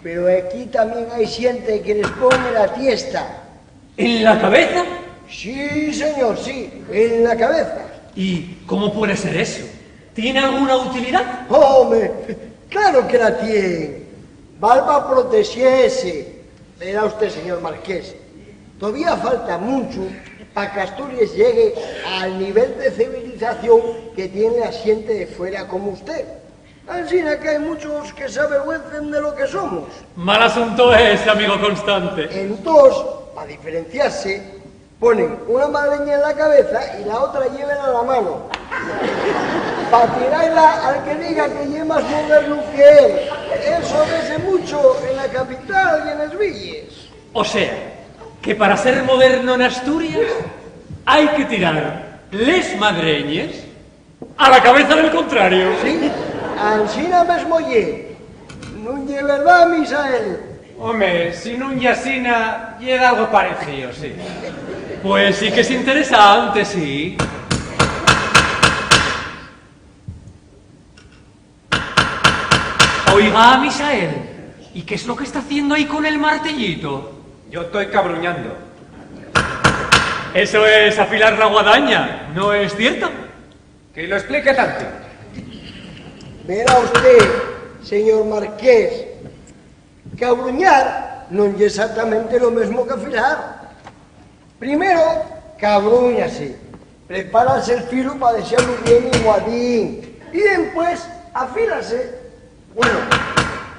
Pero aquí también hay gente que les pone la tiesta. ¿En la cabeza? Sí, señor, sí, en la cabeza. ¿Y cómo puede ser eso? ¿Tiene alguna utilidad? Hombre, claro que la tiene. Vale para protegerse. Verá usted, señor Marqués, todavía falta mucho para que Asturias llegue al nivel de civilización que tiene la gente de fuera como usted. Así que hay muchos que se avergüencen de lo que somos. Mal asunto es, amigo Constante. Entonces, para diferenciarse, ponen una madreña en la cabeza y la otra lleven a la mano. Para tirarla al que diga que es más moderno que él. Eso vese mucho en la capital y en las villas. O sea, que para ser moderno en Asturias hay que tirar les madreñes a la cabeza del contrario. Sí, ansina mesmo ye. Non ye verdad, Misael. Home, si nun yasina, lle algo parecido, sí. Pues sí que es interesante, sí. Oiga, Misael, ¿y qué es lo que está haciendo ahí con el martillito? Yo estoy cabruñando. Eso es afilar la guadaña, ¿no es cierto? Que lo explique tanto. Verá usted, señor Marqués, cabruñar non é exactamente lo mesmo que afilar. Primero, cabruñase, prepárase el filo para desearlo bien igualín, y después afílase. Bueno,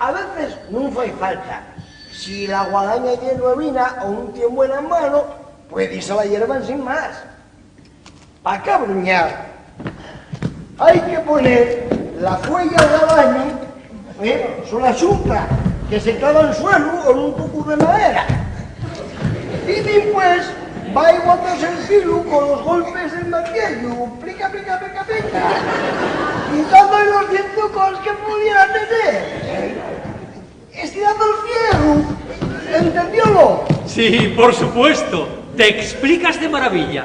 a veces non fai falta. Si la guadaña é nuevina o non tiene buena mano, pues se la hiervan sin más. Para cabruñar, hay que poner la fuella de daño sobre la xunta que se clava al suelo con un poco de madera. Y después va a botarse el filo con los golpes del martillo, plica, plica, plica, plica, quitando los dientucos que pudiera tener, estirando el fierro, ¿entendiólo? Sí, por supuesto, te explicas de maravilla.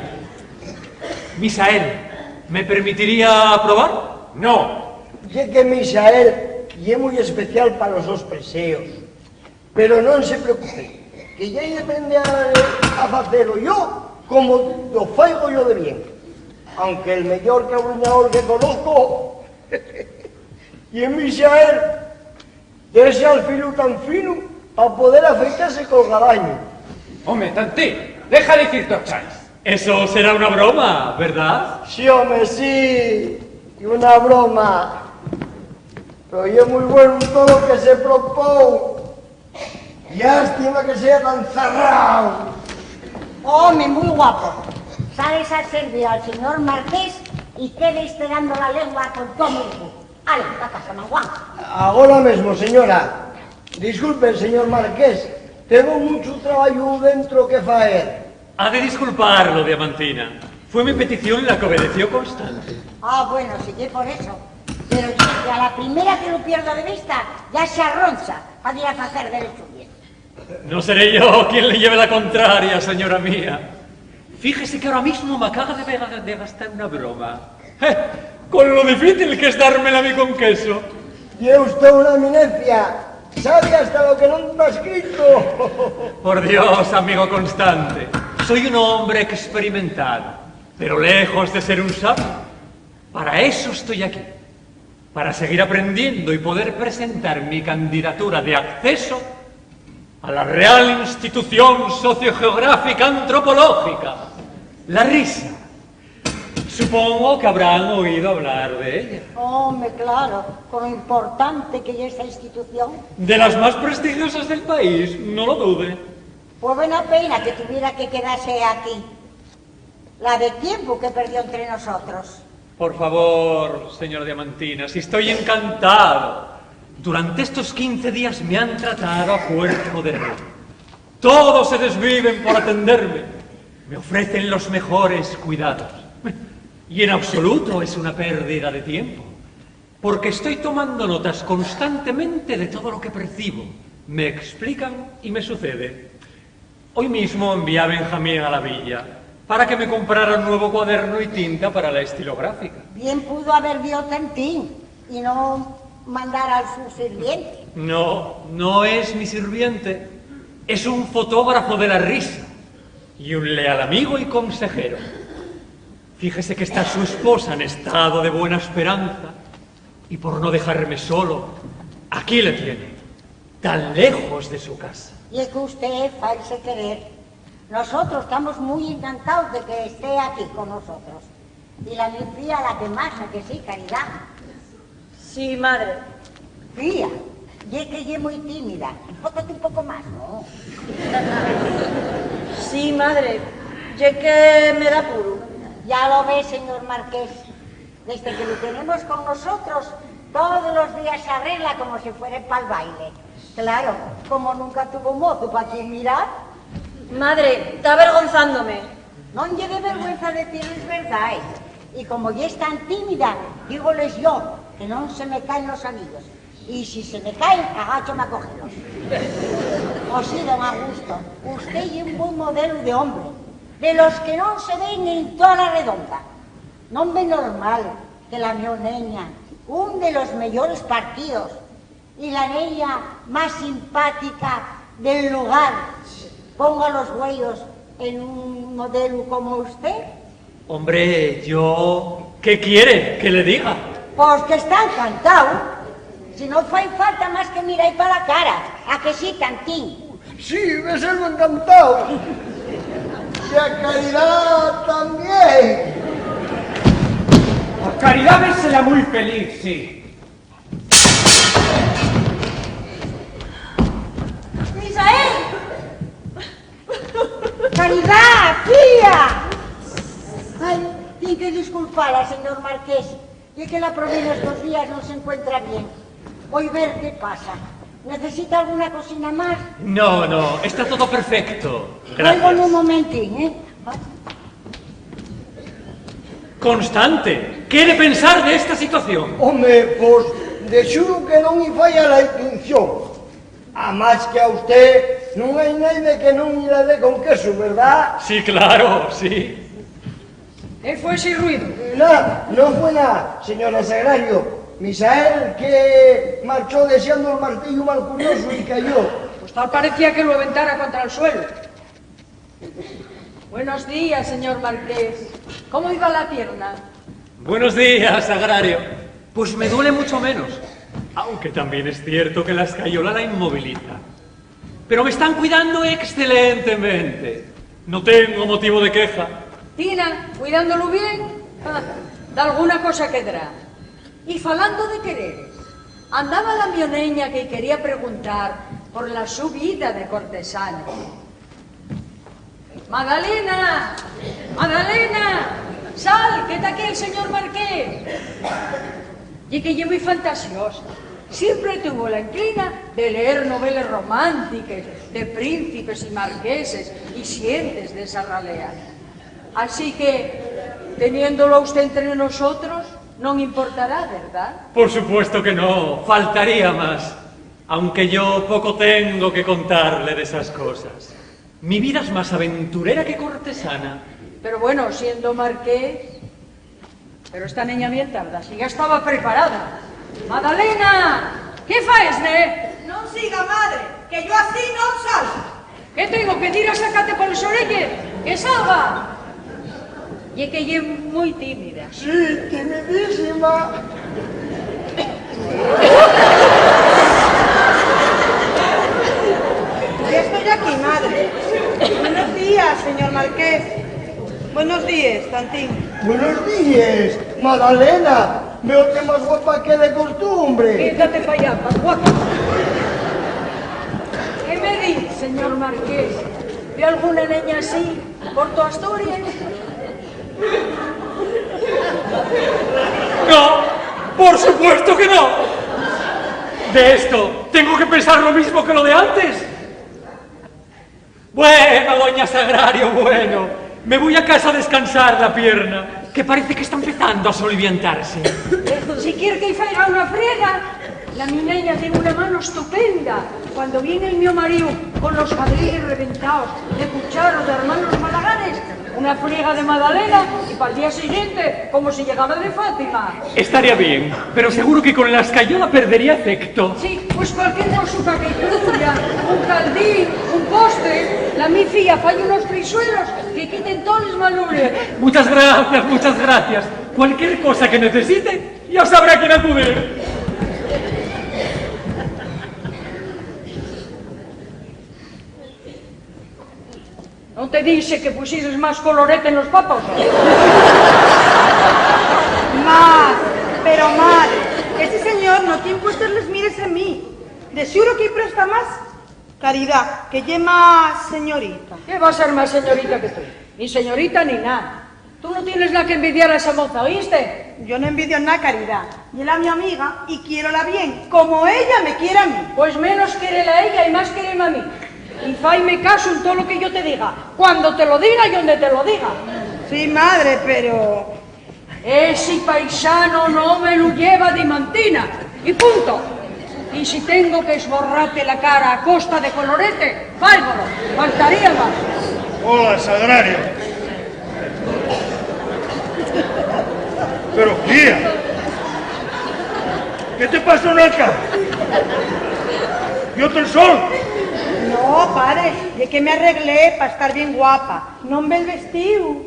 Misael, ¿me permitiría probar? No. Ya que Misael es muy especial para los dos preseos, pero no se preocupe, que ya depende a hacerlo yo como lo faigo yo de bien. Aunque el mejor cabruñador que conozco y es Misael, ese al filo tan fino para poder afeitarse con galaño. Home, Tantí, deja de decir tochais. Eso será una broma, ¿verdad? Sí, hombre, sí, y una broma. Pero yo muy bueno en todo lo que se propone. Lástima que sea tan cerrado. Hombre, muy guapo. Sales a servir al señor Marqués y quede estirando la lengua con todo mismo. Ale, la casa, manguán. Ahora mismo, señora. Disculpe, señor Marqués. Tengo mucho trabajo dentro que faer. Ha de disculparlo, Diamantina. Fue mi petición la que obedeció Constante. Ah, bueno, sí que por eso. Pero sí, que a la primera que lo pierdo de vista, ya se arroncha para ir a hacer derecho bien. No seré yo quien le lleve la contraria, señora mía. Fíjese que ahora mismo me acaba de gastar una broma. Con lo difícil que es dármela a mí con queso. Tiene usted una eminencia. Sabe hasta lo que no está escrito. Por Dios, amigo Constante. Soy un hombre experimentado, pero lejos de ser un sabio. Para eso estoy aquí. Para seguir aprendiendo y poder presentar mi candidatura de acceso a la Real Institución Sociogeográfica Antropológica, la risa. Supongo que habrán oído hablar de ella. Hombre, claro, con lo importante que es esa institución. De las más prestigiosas del país, no lo dude. Pues buena pena que tuviera que quedarse aquí. La de tiempo que perdió entre nosotros. Por favor, señor Diamantina, si estoy encantado. Durante estos 15 días me han tratado a cuerpo de rey. Todos se desviven por atenderme. Me ofrecen los mejores cuidados. Y en absoluto es una pérdida de tiempo, porque estoy tomando notas constantemente de todo lo que percibo. Me explican y me sucede. Hoy mismo envié a Benjamín a la villa para que me comprara un nuevo cuaderno y tinta para la estilográfica. Bien pudo haber vio Tantín y no mandar a su sirviente. No es mi sirviente. Es un fotógrafo de la risa y un leal amigo y consejero. Fíjese que está su esposa en estado de buena esperanza y por no dejarme solo, aquí le tiene, tan lejos de su casa. Y es que usted parece querer. Nosotros estamos muy encantados de que esté aquí con nosotros. Y la mi fía la que más, ¿a que sí, Caridad? Sí, madre. Fía, y es que ella es muy tímida. Póntate un poco más, ¿no? Sí, madre. Y es que me da puro. Ya lo ve, señor Marqués. Desde que lo tenemos con nosotros, todos los días se arregla como si fuera para el baile. Claro, como nunca tuvo mozo para quien mirar. Madre, está avergonzándome. No lleve vergüenza de decirles verdad. Y como ya es tan tímida, dígoles yo, que no se me caen los anillos. Y si se me caen, agáchome a cogerlos. O sí, don Augusto, usted es un buen modelo de hombre, de los que no se ven en toda la redonda. No ve normal que la mi neña, un de los mejores partidos, y la niña más simpática del lugar, ponga los huellos en un modelo como usted. Hombre, ¿qué quiere que le diga? Pues que está encantado. Si no fue falta más que mirar para la cara. ¿A que sí, Tantín? Sí, me salgo encantado. Y a Caridad también. A Caridad vérsela muy feliz, sí. ¡Misael! ¡Caridad, fía! Ay, tiene que disculparla, señor Marqués. Y que la provincia estos días no se encuentra bien. Voy a ver qué pasa. ¿Necesita alguna cocina más? No, está todo perfecto. Vuelvo en un Gracias. momentín, ¿eh? Constante, ¿qué he de pensar de esta situación? Home, pois, de xuro que non me falla a intención. A máis que a usted non hai naide que non lle dé con queso, verdad? Sí, claro, sí. ¿Qué fue ese ruido? Nada, non foi nada, señora Sagrario. Misael que marchó deseando el martillo mal curioso y cayó. Pues tal parecía que lo aventara contra el suelo. Buenos días, señor Marqués. ¿Cómo iba la pierna? Buenos días, Sagrario. Pues me duele mucho menos. Aunque también es cierto que la escayola la inmoviliza. Pero me están cuidando excelentemente. No tengo motivo de queja. Tina, cuidándolo bien, de alguna cosa quedará. Y falando de quereres, andaba la mioneña que quería preguntar por la subida de cortesana. ¡Magdalena! ¡Magdalena! ¡Sal, que está aquí el señor Marqués! Y que yo muy fantasiosa. Siempre tuvo la inclina de leer novelas románticas de príncipes y marqueses y sientes de esa ralea. Así que, teniéndolo a usted entre nosotros, no importará, ¿verdad? Por supuesto que no, faltaría más. Aunque yo poco tengo que contarle de esas cosas. Mi vida es más aventurera que cortesana. Pero bueno, siendo marqués... Pero esta niña bien tarda, si ya estaba preparada. ¡Magdalena! ¿Qué faes, Non siga, madre, que yo así non salgo. ¿Qué tengo que ir a sacarte por los orejes? ¡Que salga! Y es que ella es muy tímida. Sí, timidísima. Ya estoy aquí, madre. Buenos días, señor Marqués. Buenos días, Tantín. Buenos días, Magdalena. Veo que más guapa que de costumbre. Quédate para allá, guapo. ¿Qué me dice, señor Marqués? ¿Ve alguna niña así por tu Asturias? No, por supuesto que no. de esto tengo que pensar lo mismo que lo de antes. Bueno, doña Sagrario, bueno. Me voy a casa a descansar la pierna, que parece que está empezando a soliviantarse. Si quiere que haga una friega, la mi niña tiene una mano estupenda. Cuando viene el mío marido con los cadrillos reventados de cucharos de hermanos malagares, una friega de magdalena y para el día siguiente, como si llegara de Fátima. Estaría bien, pero seguro que con la escayola perdería efecto. Sí, pues cualquier cosa que incluya, un caldín, un postre, la mi filla falla unos frisuelos que quiten todos los malures. Muchas gracias, muchas gracias. Cualquier cosa que necesite, ya sabrá a quién acudir. ¿No te dice que pusieses más colorete en los papos? Más, pero madre, ese señor no tiene puestos les mires en mí. De seguro que presta más. Caridad, que lle más señorita. ¿Qué va a ser más señorita que tú? Ni señorita ni nada. Tú no tienes nada que envidiar a esa moza, ¿oíste? Yo no envidio nada, Caridad. Y era mi amiga y quiérola bien, como ella me quiere a mí. Pues menos querela a ella y más quererme a mí. Y faime caso en todo lo que yo te diga. Cuando te lo diga y donde te lo diga. Sí, madre, pero... Ese paisano no me lo lleva diamantina. Y punto. Y si tengo que esborrarte la cara a costa de colorete, válgalo. Faltaría más. Hola, Sagrario. Pero, tía, ¿qué te pasó en el carro? ¿Y otro sol? No, padre, de que me arreglé para estar bien guapa. No me el vestido.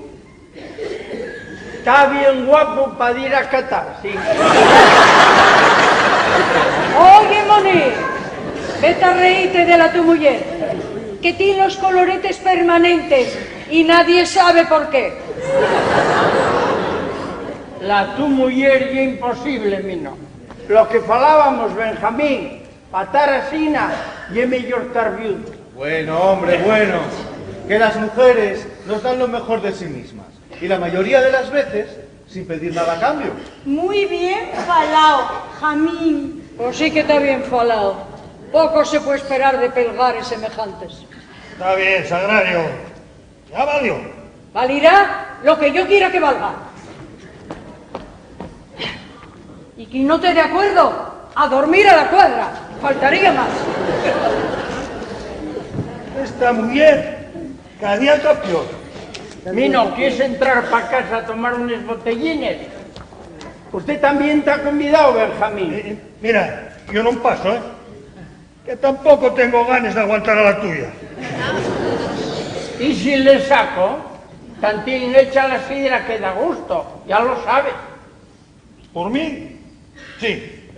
Está bien guapo para ir a catar, sí. Oye, Moni, vete a reírte de la tu mujer, que tiene los coloretes permanentes y nadie sabe por qué. La tu mujer ya imposible, mino. Lo que falábamos, Benjamín, patar asina y es mejor estar viudo. Bueno, hombre, bueno. Que las mujeres nos dan lo mejor de sí mismas. Y la mayoría de las veces sin pedir nada a cambio. Muy bien falao, Jamín. Pues sí que está bien falado. Poco se puede esperar de pelgares semejantes. Está bien, Sagrario. Ya valió. Valirá lo que yo quiera que valga. Y quien no esté de acuerdo, a dormir a la cuadra. Faltaría más. Esta mujer, cada día está peor. Mino, ¿quieres entrar para casa a tomar unos botellines? Usted también está convidado, Benjamín. Mira, yo no paso, ¿eh? Que tampoco tengo ganas de aguantar a la tuya. Y si le saco, tantín echa la sidra que da gusto, ya lo sabes. ¿Por mí? Sí.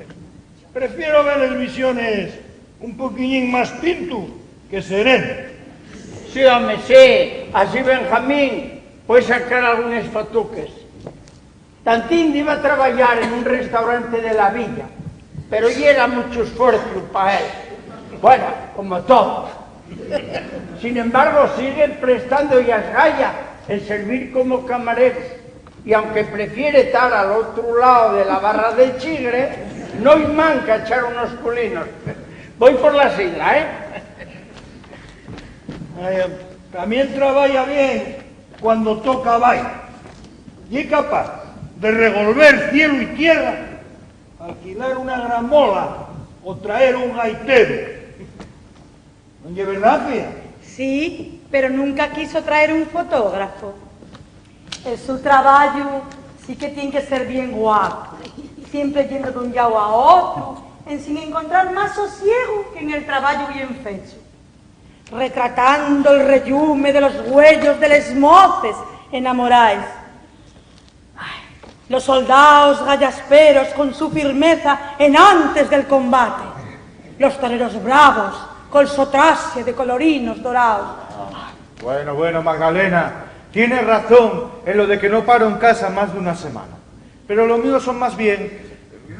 Prefiero ver las visiones un poquillín más pintu que sereno. Sí, hombre, sí. Así Benjamín puede sacar algunos fatuques. Tantín iba a trabajar en un restaurante de la villa, pero ya era mucho esfuerzo para él. Bueno, como todo. Sin embargo, sigue prestando y gallas en servir como camarero. Y aunque prefiere estar al otro lado de la barra del chigre, no hay manca echar unos culinos. Voy por la sidra, ¿eh? También trabaja bien cuando toca baile. Y es capaz de revolver cielo y tierra, alquilar una gramola o traer un gaitero. ¿No es verdad, tía? Sí, pero nunca quiso traer un fotógrafo. En su trabajo sí que tiene que ser bien guapo. Siempre yendo de un lado a otro, sin encontrar más sosiego que en el trabajo bien fecho. Retratando el reyume de los huellos de les moces enamoráis. Los soldados gallasperos con su firmeza en antes del combate. Los toreros bravos con su traje de colorinos dorados. Bueno, Magdalena, tienes razón en lo de que no paro en casa más de una semana. Pero lo mío son más bien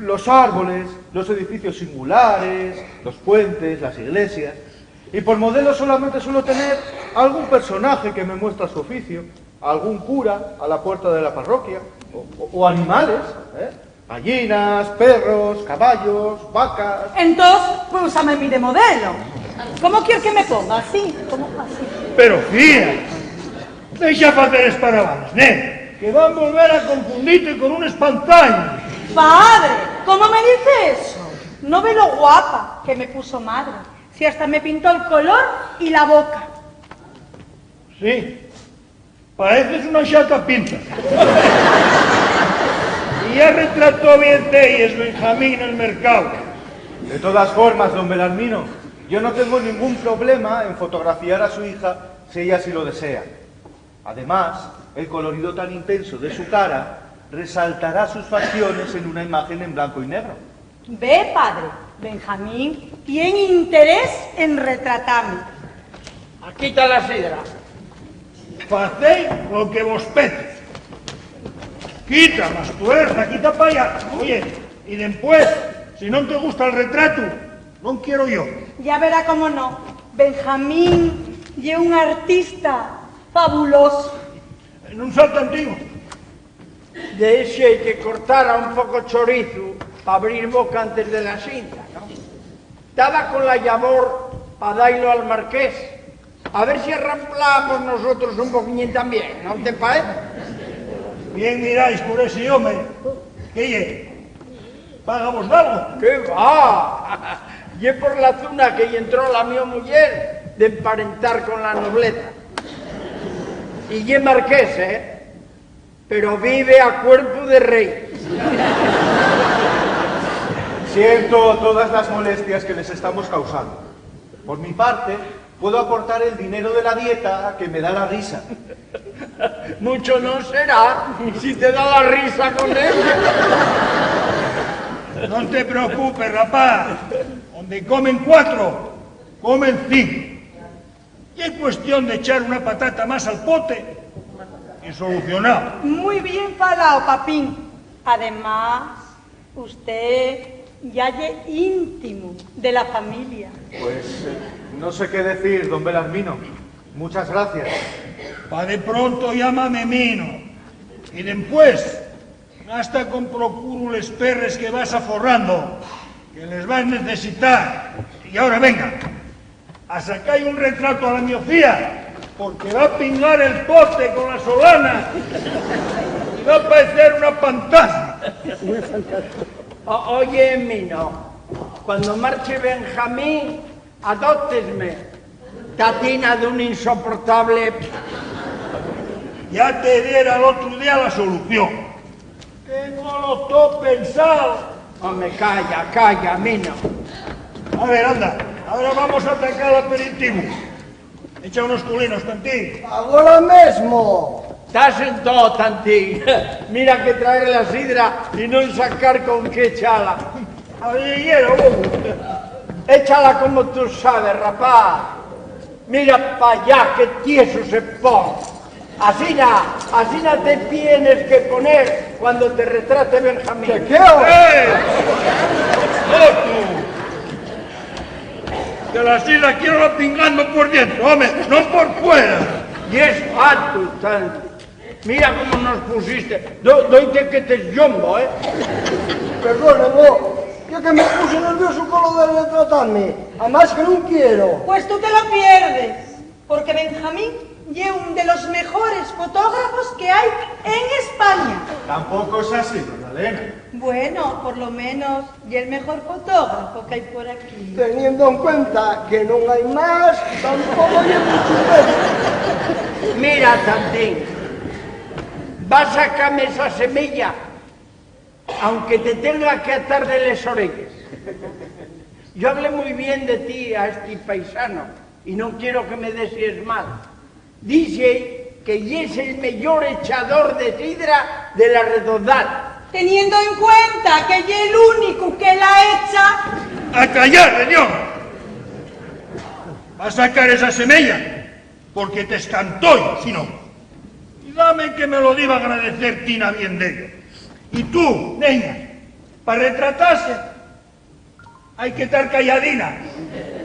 los árboles, los edificios singulares, los puentes, las iglesias. Y por modelo solamente suelo tener algún personaje que me muestra su oficio, algún cura a la puerta de la parroquia, o animales, Gallinas, perros, caballos, vacas... Entonces, pues úsame a mí de modelo. ¿Cómo quieres que me ponga? ¿Así? ¿Cómo así? Pero fía, deixa facer esparabadas, que van a volver a confundirte con un espantaño. Padre, ¿cómo me dice eso? No ve lo guapa que me puso madre. Si hasta me pintó el color y la boca. Sí, pareces una chata pinta. Y ya retrató bien Telles Benjamín en el mercado. De todas formas, don Belarmino, yo no tengo ningún problema en fotografiar a su hija si ella así lo desea. Además, el colorido tan intenso de su cara resaltará sus facciones en una imagen en blanco y negro. Ve, padre, Benjamín tiene interés en retratarme. Aquí está la sidra. Facéis lo que vos pete. Quita más tuerza, quita para allá. Oye, y después, si no te gusta el retrato, no quiero yo. Ya verá cómo no. Benjamín y un artista fabuloso. En un salto antiguo. Deixei que cortara un poco chorizo para abrir boca antes de la cinta, ¿no? Estaba con la labor para darlo al marqués. A ver si arramplamos nosotros un poquillín también, ¿no te parece? Bien miráis por ese hombre. ¿Qué ¿Pagamos algo? ¿Qué va? Y por la zona que entró la mi mujer de emparentar con la nobleza. Y ye marqués, pero vive a cuerpo de rey. Siento todas las molestias que les estamos causando. Por mi parte, puedo aportar el dinero de la dieta que me da la risa. Mucho no será si te da la risa con él. No te preocupes, rapaz. Donde comen 4, comen 5. Y es cuestión de echar una patata más al pote y solucionado. Muy bien falado, papín. Además, usted ya es íntimo de la familia. Pues no sé qué decir, don Belarmino. Muchas gracias. Pa' de pronto llámame Mino. Y después, hasta con procuro les perres que vas aforrando, que les vas a necesitar. Y ahora venga, a sacar un retrato a la miofía, porque va a pingar el pote con la solana y va a parecer una fantasma. Oye, Mino, cuando marche Benjamín, adóptesme. Tatina de un insoportable... Ya te diera el otro día la solución. Que no lo todo pensado. Hombre, calla, Mino. A ver, anda, ahora vamos a atacar al aperitivo. Echa unos culinos, Tantín. Ahora mismo. Estás en todo, Tantín. Mira que traer la sidra y no sacar con qué echala. Ahí hielo, Échala como tú sabes, rapaz. Mira para allá que tieso se pone. Así no te tienes que poner cuando te retrate Benjamín. ¿Qué? Que la sila quiero la pingando por dentro, hombre, no por fuera. Y es alto, Tanti. Mira cómo nos pusiste. Doite que te yombo, Perdóname, yo que me puse nervioso con lo de retratarme. Además que no quiero. Pues tú te lo pierdes, porque Benjamín es uno de los mejores fotógrafos que hay en España. Tampoco es así, Magdalena. Bueno, por lo menos y el mejor fotógrafo que hay por aquí. Teniendo en cuenta que no hay más, tampoco hay mucho. Mira, Tantín, vas a sacarme esa semilla, aunque te tenga que atar de las orejas. Yo hablé muy bien de ti a este paisano y no quiero que me desees mal. Dice que es el mejor echador de sidra de la redondada. Teniendo en cuenta que es el único que la echa. ¡A callar, señor! Va a sacar esa semilla, porque te escantó, si no. Y dame que me lo diga agradecer Tina bien de ello. Y tú, niña, para retratarse, hay que estar calladina.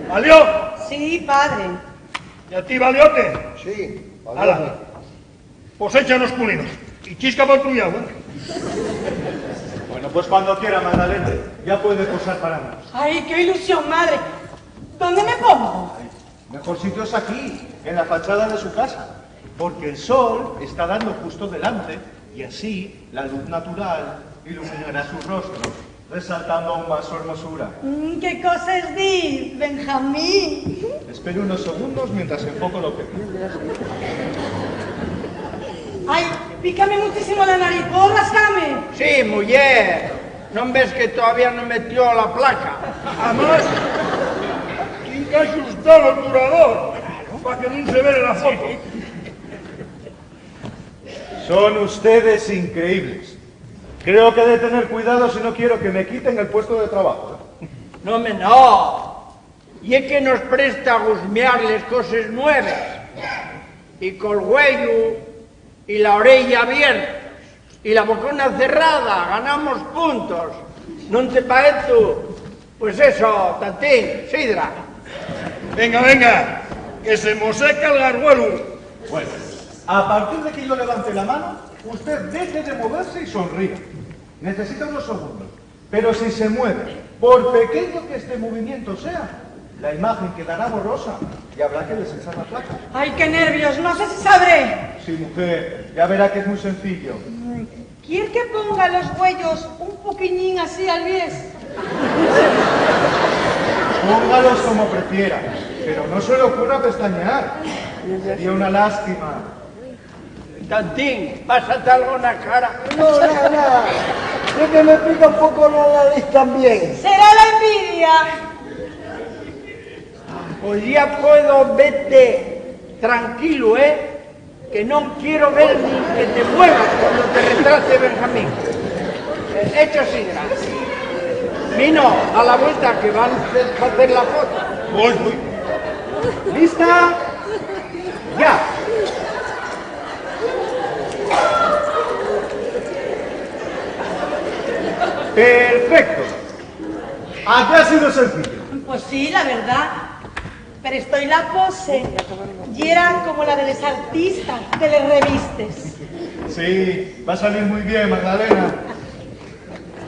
¿Valió? Sí, padre. ¿Y a ti, valiote? Sí, Ala, pues echa los culinos. Y chisca por tu llave. Bueno, Pues cuando quiera, Magdalena. Ya puede posar para mí. ¡Ay, qué ilusión, madre! ¿Dónde me pongo? Mejor sitio es aquí, en la fachada de su casa. Porque el sol está dando justo delante y así la luz natural iluminará su rostro, resaltando aún más su hermosura. ¿Qué cosas di, Benjamín? Espere unos segundos mientras enfoco lo que pide. ¡Ay, pícame muchísimo la nariz! ¿Puedo rascarme? Sí, mujer. ¿No ves que todavía no metió la placa? Además, tiene que ajustar el obturador para que no se vea en la foto. Son ustedes increíbles. Creo que he de tener cuidado si no quiero que me quiten el puesto de trabajo. No. Y es que nos presta a gusmearles cosas nuevas. Y col huello y la orella abierta y la bocona cerrada, ganamos puntos. ¿No te parece? Pues eso, Tantín, sidra. Venga, venga, que se moseca el garguelo. Bueno, a partir de que yo levante la mano, usted deje de moverse y sonríe. Necesita unos segundos. Pero si se mueve, por pequeño que este movimiento sea, la imagen quedará borrosa y habrá que desechar la placa. ¡Ay, qué nervios! No sé si sabré. Sí, mujer, ya verá que es muy sencillo. ¿Quiere que ponga los huellos un poquillín así al bies? Póngalos como prefiera, pero no se le ocurra pestañear. Sería una lástima. Tantín, pásate algo en la cara. No, nada. Es que me pica un poco la nariz también. ¡Será la envidia! Pues ya puedo verte tranquilo, que no quiero ver ni que te muevas cuando te retrate Benjamín. Hecho sidra. Vino, a la vuelta que van a hacer la foto. Voy. ¿Lista? ¡Ya! Perfecto. Aquí ha sido sencillo. Pues sí, la verdad. Pero estoy la pose. Y era como la de los artistas de las revistas. Sí, va a salir muy bien, Magdalena.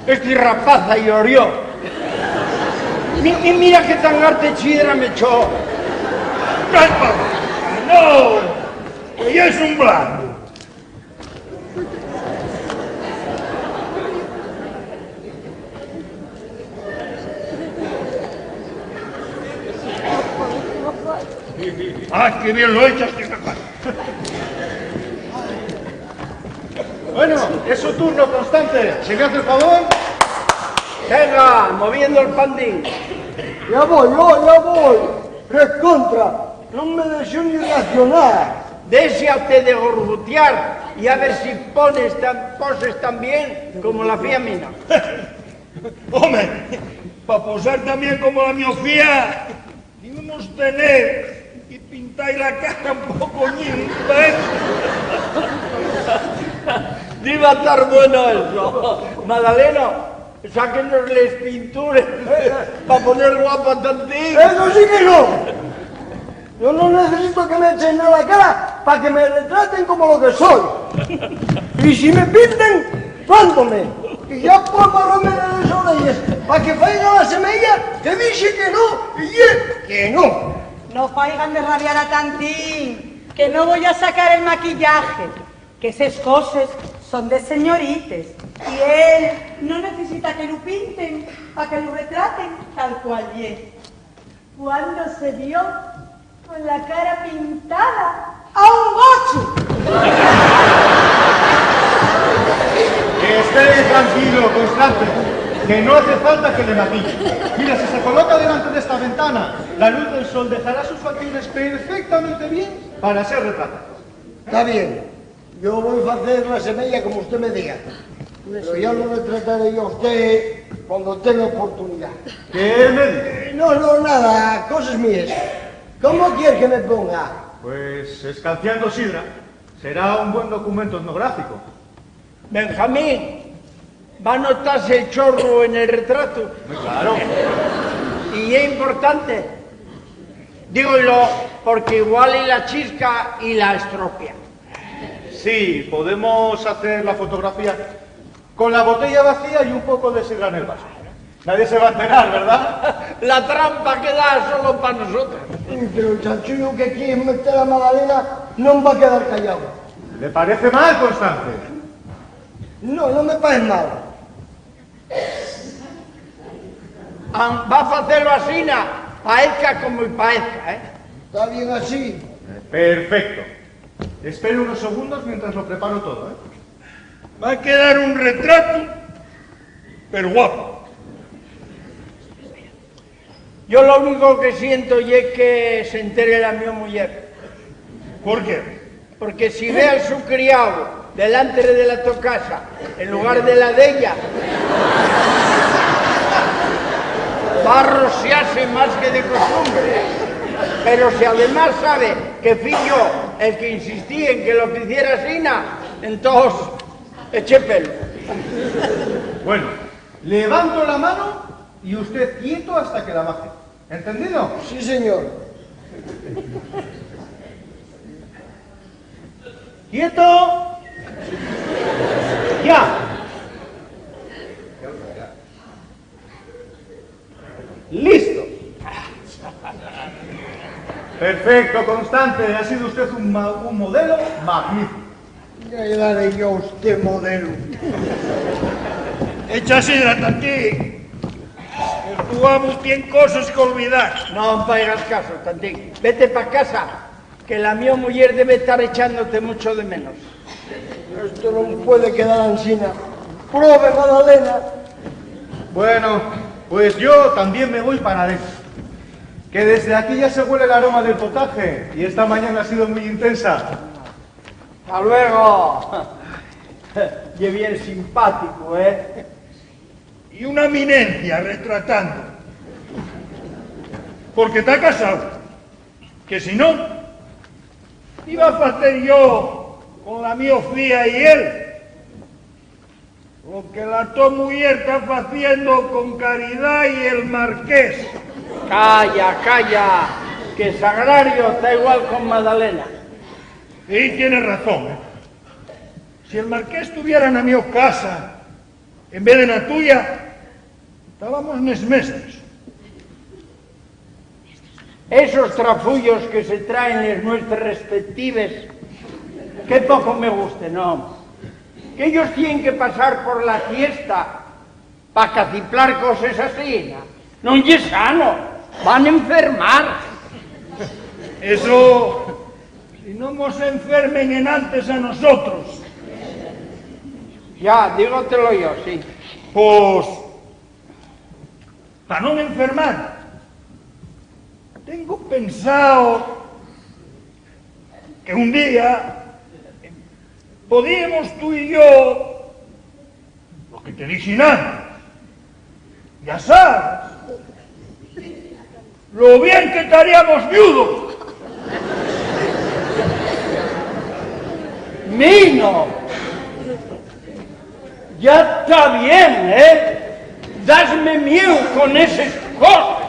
Este rapaza llorió. Y mira qué tan arte chidra me echó. ¡Calma! ¡No! Que ya es un blanco. ¡Ah, qué bien lo echas, que rapaz! Bueno, es su turno, Constante. ¿Se me hace el favor? Venga, moviendo el pandín. Ya voy, ya voy. Recontra. No me dejó ni reaccionar. Déseate de gorgutear y a ver si poses tan bien como la fía mina. Hombre, para posar también como la miofía, debemos tener y pintar la cara un poco ñimpa, Iba a estar bueno eso. Magdalena, sáquenos las pinturas para poner guapa Tantín. ¡Eso sí que no! Yo no necesito que me echen a la cara para que me retraten como lo que soy. Y si me pinten, pándome. Y ya por barrarme de las orellas para que faiga la semilla, que dice que no, y que no. No faigan de rabiar a Tantín, que no voy a sacar el maquillaje, que esas cosas son de señorites. Y él no necesita que lo pinten para que lo retraten tal cual y es. Cuando se vio con la cara pintada a un gocho. Esté tranquilo, Constante, que no hace falta que le maquille. Mira, si se coloca delante de esta ventana, la luz del sol dejará sus facciones perfectamente bien para ser retratadas. Está bien, yo voy a hacer la semilla como usted me diga. Pero ya lo retrataré yo a usted cuando tenga oportunidad. ¿Qué me dice? No, nada, cosas mías. ¿Cómo quiere que me ponga? Pues escanciando sidra. Será un buen documento etnográfico. Benjamín, va a notarse el chorro en el retrato. Muy claro. Y es importante. Dígolo porque igual y la chisca y la estropia. Sí, podemos hacer la fotografía. con la botella vacía y un poco de sidra en el vaso. Nadie se va a enterar, ¿verdad? La trampa queda solo para nosotros. Pero el chanchullo que quiere meter a Madalena no va a quedar callado. ¿Le parece mal, Constante? No, no me parece mal. Va a hacerlo así, paezca como paezca, ¿eh? Está bien así. Perfecto. Espere unos segundos mientras lo preparo todo, ¿eh? Va a quedar un retrato, pero guapo. Yo lo único que siento es que se entere la mi mujer. ¿Por qué? Porque si ve a su criado delante de la tu casa, en lugar de la de ella, va a rociarse más que de costumbre. Pero si además sabe que fui yo el que insistí en que lo que hiciera Sina, entonces eche pelo. Bueno, levanto la mano y usted quieto hasta que la baje. ¿Entendido? Sí, señor. ¡Quieto! ¡Ya! ¡Listo! Perfecto, Constante. Ha sido usted un modelo magnífico. Ya le daré yo a usted modelo. Echa sidra, Tantín. Tú amo tiene cosas que olvidar. No me hagas caso, Tantín. Vete para casa, que la mi mujer debe estar echándote mucho de menos. Esto no puede quedar ansina. Prove, Madalena. Bueno, pues yo también me voy para adentro. Que desde aquí ya se huele el aroma del potaje y esta mañana ha sido muy intensa. ¡Hasta luego! Y bien simpático, ¿eh? Y una eminencia retratando. Porque está casado. Que si no, iba a hacer yo con la mi fía y él lo que la tu mujer está haciendo con Caridad y el marqués. Calla, calla, que Sagrario está igual con Madalena. Y tiene razón, ¿eh? Si el marqués estuviera en la mi casa en vez de la tuya, estábamos mestres. Esos trafullos que se traen en nuestras respectives, que poco me guste, ¿no? Que ellos tienen que pasar por la fiesta para caciplar cosas así, ¿no? No es sano, van a enfermar. Eso, si no nos enfermen en antes a nosotros. Ya, dígotelo yo, sí. Pues, para no enfermar, tengo pensado que un día podíamos tú y yo, lo que te dije antes, ya sabes, lo bien que estaríamos viudos. Mino, ya está bien, ¿eh? Dasme miedo con esas cosas.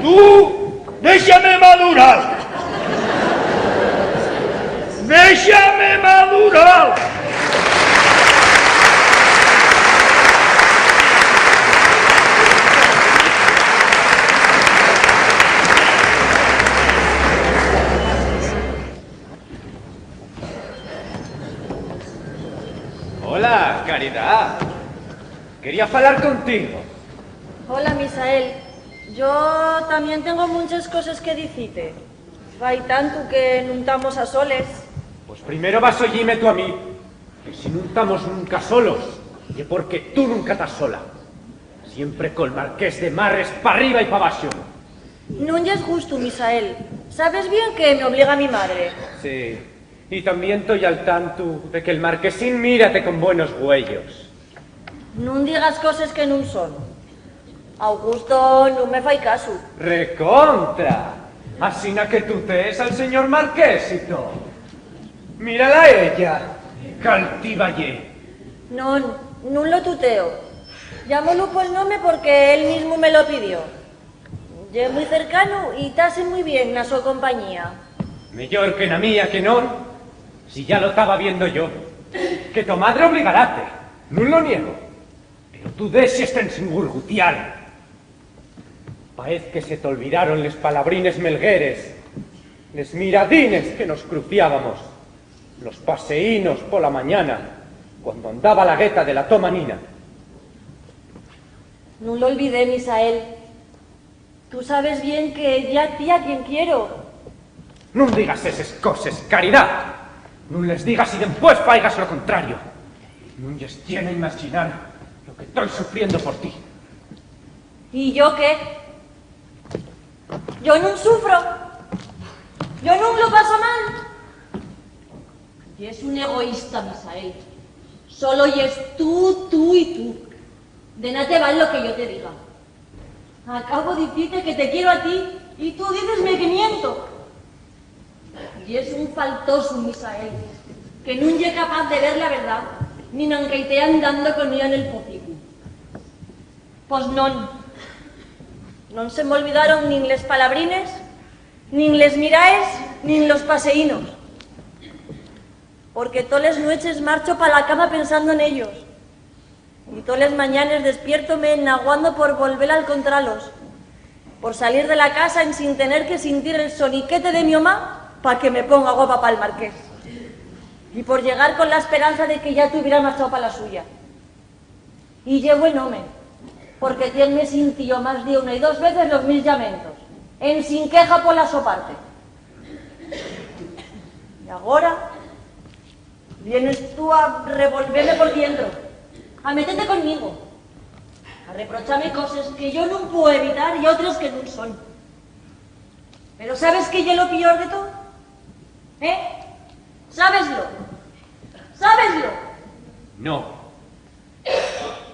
Tú, déjame madurar. Déjame madurar. Hola, Caridad. Quería hablar contigo. Hola, Misael. Yo también tengo muchas cosas que decirte. Hay tanto que no estamos a soles. Pues primero vas a oírme tú a mí, que si no estamos nunca solos, y porque tú nunca estás sola. Siempre con Marqués de Marres para arriba y para abajo. No es justo, Misael. Sabes bien que me obliga mi madre. Sí, y también estoy al tanto de que el marquesín mírate con buenos huellos. No digas cosas que no son. Augusto no me fai caso. ¡Recontra! Asina que tú te es al señor marquésito. Mírala a ella, caltiva ye. No lo tuteo. Llámolo por el nombre porque él mismo me lo pidió. Ye muy cercano y tase muy bien na su compañía. Mejor que na mía que no, si ya lo estaba viendo yo. que tu madre obligarate, no lo niego. Pero tú deixes ten sin gurgutial. Paez que se te olvidaron les palabrines melgueres, les miradines que nos cruciábamos, los paseínos pola mañana, cuando andaba la gueta de la toma nina. No lo olvidé, Misael. Tú sabes bien que ya a ti a quien quiero. No digas esas cosas, caridad. No les digas y después faigas lo contrario. No les tiene a imaginar lo que estoy sufriendo por ti. ¿Y yo qué? Yo no sufro. Yo no lo paso mal. Y es un egoísta, Misael. Solo y es tú y tú. De nada te vale lo que yo te diga. Acabo de decirte que te quiero a ti y tú dices que miento. Y es un faltoso, Misael, que no es capaz de ver la verdad, ni aunque esté andando con ella en el pocico. Pues non se me olvidaron ni les palabrines, ni les miraes, ni los paseínos. Porque todas las noches marcho para la cama pensando en ellos. Y todas las mañanas despiértome naguando por volver a encontrarlos. Por salir de la casa sin tener que sentir el soniquete de mi mamá para que me ponga guapa para el marqués. Y por llegar con la esperanza de que ya te hubiera marchado para la suya. Y llevo en home, porque tiene sintió más de una y dos veces los mis lamentos, en sin queja por la su parte. Y ahora vienes tú a revolverme por dentro, a meterte conmigo, a reprocharme cosas que yo no puedo evitar y otras que no son. Pero ¿sabes qué es lo peor de todo? ¿Sabeslo? ¿Sabeslo? No.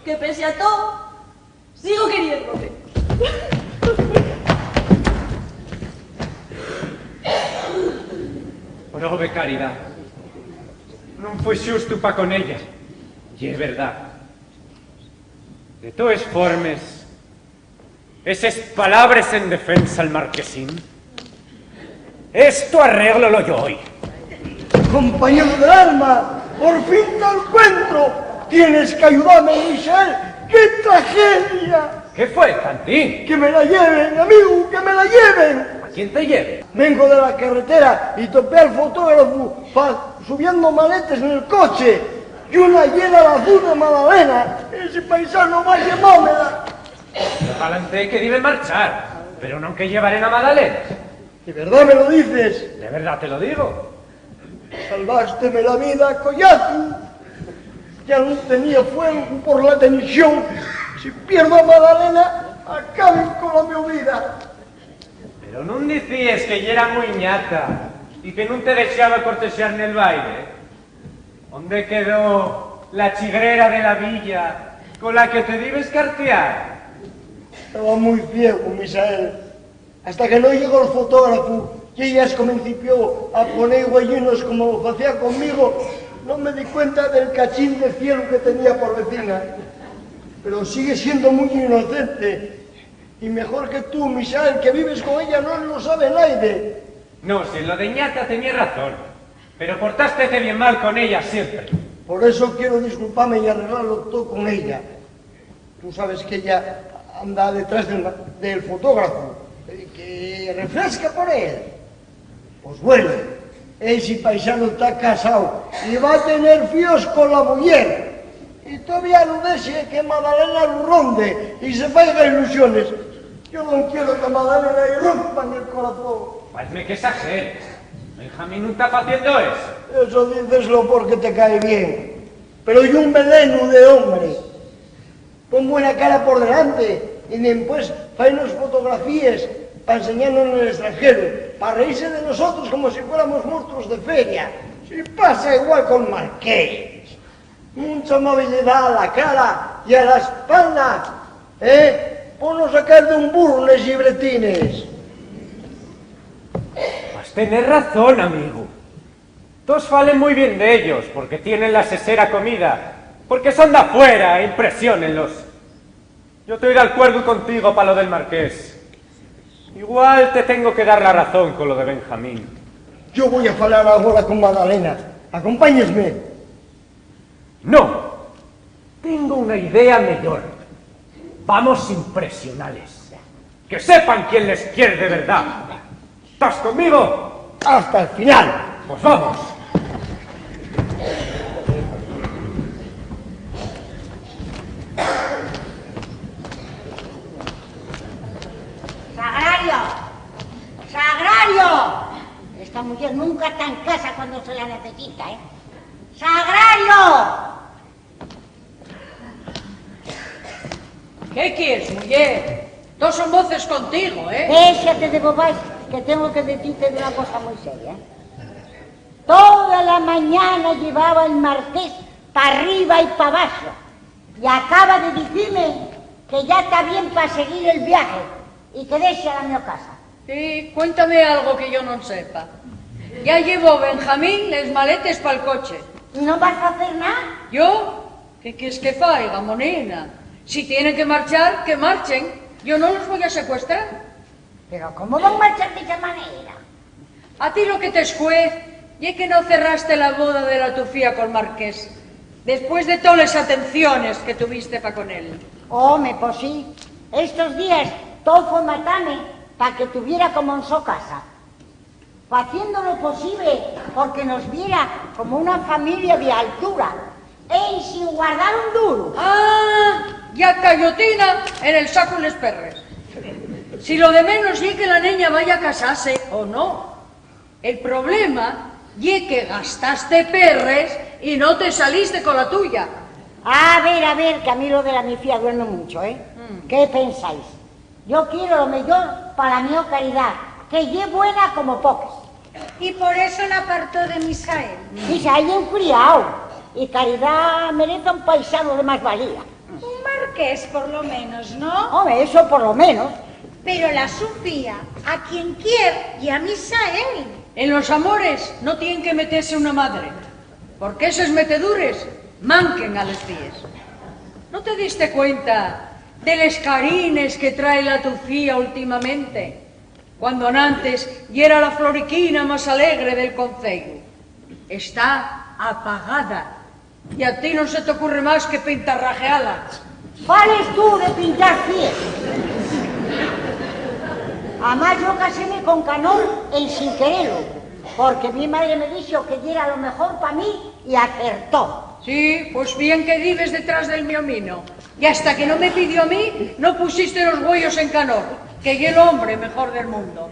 Que pese a todo, sigo queriéndote. Prove, caridad. Non foi xusto pa con ella. Y es verdad. De todas formas, esas palabras en defensa al marquesín, esto arréglalo yo hoy. Compañero del alma, por fin te encuentro. Tienes que ayudarme, Misael. ¡Qué tragedia! ¿Qué fue, Cantín? ¡Que me la lleven, amigo! ¡Que me la lleven! ¿A quién te lleve? Vengo de la carretera y topé al fotógrafo subiendo maletes en el coche. Y una llena de azul de Madalena. Ese paisano va a llevármela. Palante que debe marchar, pero no que llevaré a Madalena. ¿De verdad me lo dices? De verdad te lo digo. Salvásteme la vida, Collazo. Ya no tenía fuego por la tensión. Si pierdo a Madalena, acaben con la mi vida. Pero no decías que ella era muy ñata y que no te deseaba cortesear en el baile. ¿Dónde quedó la chigrera de la villa con la que te debes cartear? Estaba muy ciego, Misael. Hasta que no llegó el fotógrafo y ella comenzó a poner huellinos como lo hacía conmigo, no me di cuenta del cachín de cielo que tenía por vecina. Pero sigue siendo muy inocente. Y mejor que tú, Misael, que vives con ella, no lo sabe nadie. No, si lo de ñata tenía razón. Pero portástete bien mal con ella siempre. Por eso quiero disculparme y arreglarlo todo con ella. Tú sabes que ella anda detrás del fotógrafo, que refresca por él. Pues bueno, ese paisano está casado y va a tener fíos con la mujer. Y todavía no desea que Madalena lo ronde y se vaya ilusiones. Yo no quiero que Madalena le rompan el corazón. Parece que exageres. Benjamín no está haciendo eso. Eso diceslo porque te cae bien. Pero yo un meleno de hombre. Pon buena cara por delante y después fainos fotografías para enseñarnos en el extranjero, para reírse de nosotros como si fuéramos monstruos de feria. Si pasa igual con Marqués. Mucha movilidad a la cara y a la espalda. Ponnos a caer de un burro en libretines. Vas a tener razón, amigo. Todos falen muy bien de ellos, porque tienen la sesera comida, porque son de afuera, impresionenlos. Yo estoy de acuerdo contigo para lo del marqués. Igual te tengo que dar la razón con lo de Benjamín. Yo voy a hablar ahora con Madalena. Acompáñesme. No, tengo una idea mejor. Vamos impresionales. Que sepan quién les quiere de verdad. ¿Estás conmigo? Hasta el final. Pues vamos. ¡Sagrario! ¡Sagrario! Esta mujer nunca está en casa cuando se la necesita, ¿eh? ¡Sagrario! ¿Qué quieres, mujer? Dos son voces contigo, ¿eh? Déjate de bobas, que tengo que decirte de una cosa muy seria. Toda la mañana llevaba el marqués para arriba y para abajo. Y acaba de decirme que ya está bien para seguir el viaje y que deje a la mi casa. Sí, cuéntame algo que yo no sepa. Ya llevo Benjamín les maletes para el coche. ¿Y no vas a hacer nada? ¿Yo? ¿Qué quieres que faiga, monina? Si tienen que marchar, que marchen. Yo no los voy a secuestrar. Pero ¿cómo van a marchar de esa manera? A ti lo que te escuece y que no cerraste la boda de la tu fía con Marqués, después de todas las atenciones que tuviste para con él. Home, pues sí. Estos días todo fue matarme para que tuviera como en su casa. Haciendo lo posible porque nos viera como una familia de altura y sin guardar un duro. ¡Ah! Ya cayotina en el saco les perres. Si lo de menos es que la niña vaya a casarse o no. El problema es que gastaste perres y no te saliste con la tuya. A ver, que a mí lo de la mi fía duerme mucho, ¿eh? ¿Qué pensáis? Yo quiero lo mejor para mi caridad, que es buena como pocas. Y por eso la apartó de Misael. Misael es un criado, y caridad merece un paisano de más valía. Un marqués, por lo menos, ¿no? Hombre, eso por lo menos. Pero la Sofía, a quien quiere, y a Misael. En los amores no tienen que meterse una madre, porque esos metedures manquen a les pies. ¿No te diste cuenta de les carines que trae la tu fía últimamente? Cuando antes y era la floriquina más alegre del concello. Está apagada. Y a ti no se te ocurre más que pintarrajeala. Vales tú de pintar pies. Además yo caséme con Canón en sin quererlo, porque mi madre me dijo que diera lo mejor para mí y acertó. Sí, pues bien que vives detrás del mi omino. Y hasta que no me pidió a mí, no pusiste los huellos en Canón, que es el hombre mejor del mundo.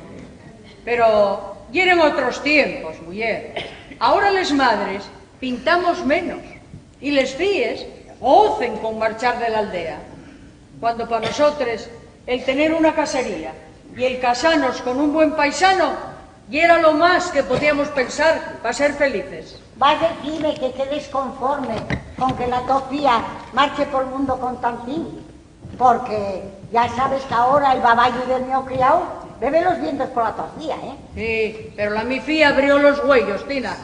Pero y eran otros tiempos, mujer. Ahora les madres pintamos menos y les fíes gocen con marchar de la aldea. Cuando para nosotros el tener una casería y el casarnos con un buen paisano y era lo más que podíamos pensar para ser felices. Vas a decirme que quedes conforme con que la Sofía marche por el mundo con tantín, porque ya sabes que ahora el baballo del mío criado bebe los vientos por la torcilla, ¿eh? Sí, pero la mi fía abrió los huellos, Tina.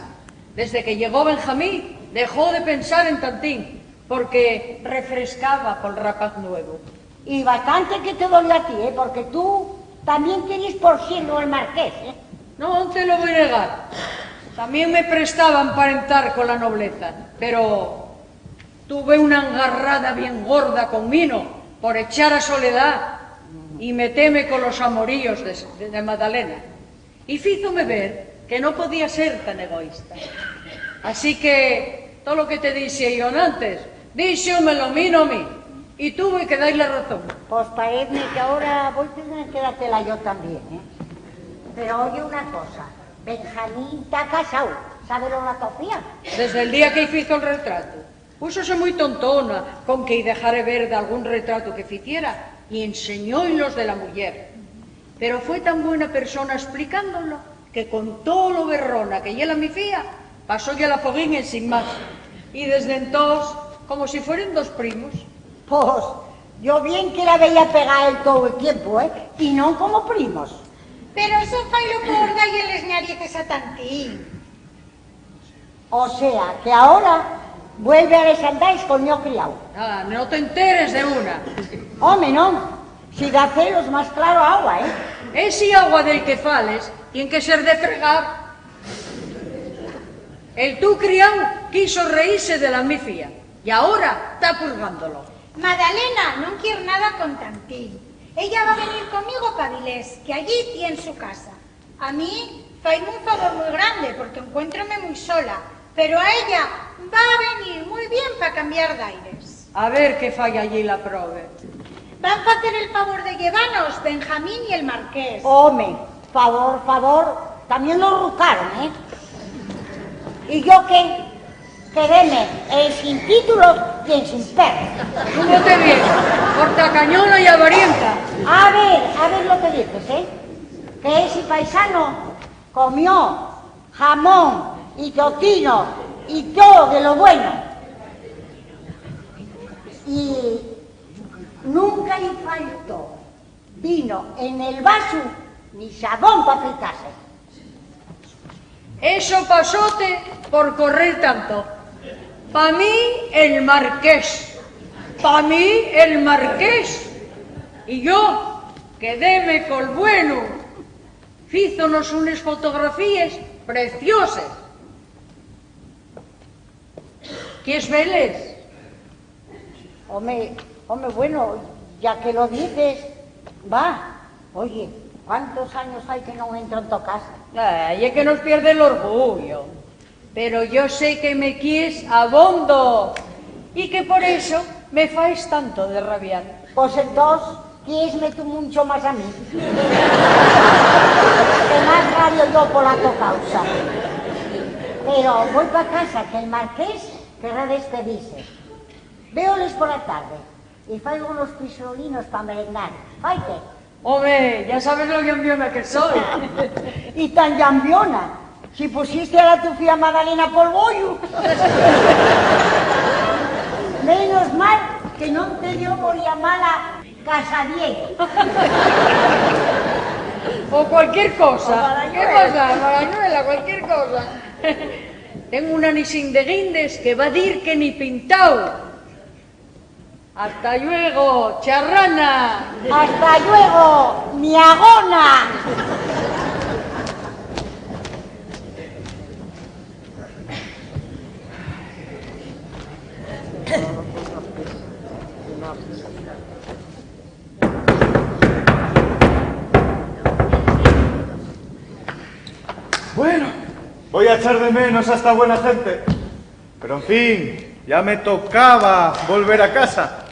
Desde que llegó Benjamín dejó de pensar en tantín, porque refrescaba por el rapaz nuevo. Y bastante que te dolió a ti, ¿eh? Porque tú también querías por siendo el marqués, ¿eh? No te lo voy a negar. También me prestaban para entrar con la nobleza, pero tuve una engarrada bien gorda con Mino por echar a Soledad y meteme con los amoríos de Magdalena. Y fízome ver que no podía ser tan egoísta. Así que todo lo que te dije yo antes, díxomelo Mino a mí, y tuve que darle razón. Pues parece que ahora voy a tener que dártela yo también, ¿eh? Pero oye una cosa, Benjamín está casado, ¿sabe lo la Sofía? Desde el día que hizo el retrato. Púsose muy tontona con que dejare ver de algún retrato que hiciera y enseñólos de la mujer. Pero fue tan buena persona explicándolo que con todo lo berrona que ella mi fía, pasó ya la foguín en sin más. Y desde entonces, como si fueran dos primos. Pues yo bien que la veía pegar él todo el tiempo, ¿eh? Y no como primos. Pero eso fai lo por darles narices a tantín. O sea, que ahora vuelve a les andáis con mi criado. Ah, no te enteres de una. Home, no. Si da celos más claro agua, ¿eh? Ese agua del que fales tiene que ser de fregar. El tu criado quiso reírse de la mi fía y ahora está purgándolo. Madalena non quiere nada con Tantín. Ella va a venir conmigo pa Vilés, que allí tiene su casa. A mí faime un favor muy grande porque encuéntrome muy sola, pero a ella va a venir muy bien para cambiar de aires. A ver qué falla allí la prove. Van a hacer el favor de llevarnos Benjamín y el Marqués. Home, favor, también lo rucaron, ¿eh? ¿Y yo qué? Quedéme sin título y en sin perro. Súbete bien, cortacañona y avarienta. A ver lo que dices, ¿eh? Que ese paisano comió jamón y tocino y todo de lo bueno. Y nunca le faltó vino en el vaso ni jabón para aplicarse. Eso pasóte por correr tanto. Pa' mí el Marqués. Pa' mí el Marqués. Y yo quedéme col bueno. Fízonos unas fotografías preciosas. ¿Quieres verles? Hombre, bueno, ya que lo dices, va. Oye, ¿cuántos años hay que no entro en tu casa? Ay, es que nos pierde el orgullo. Pero yo sé que me quieres abondo y que por eso me faes tanto de rabiar. Pues entonces, quiesme tú mucho más a mí. Que más rabio yo por la tu causa. Pero voy para casa, que el Marqués querrá despedirse. Véoles por la tarde y faigo unos pisolinos para merendar. Faite. Hombre, ya sabes lo llambiona que soy. Y tan llambiona. Si pusiste a la tu fía Madalena por bollo. Menos mal que no te dio por llamarla Casadiego. O cualquier cosa. O ¿Qué pasa, Marañuela? Cualquier cosa. Tengo una nisín de guindes que va a dir que ni pintao. Hasta luego, charrana. Hasta luego, mi agona. Bueno, voy a echar de menos a esta buena gente. Pero en fin, ya me tocaba volver a casa.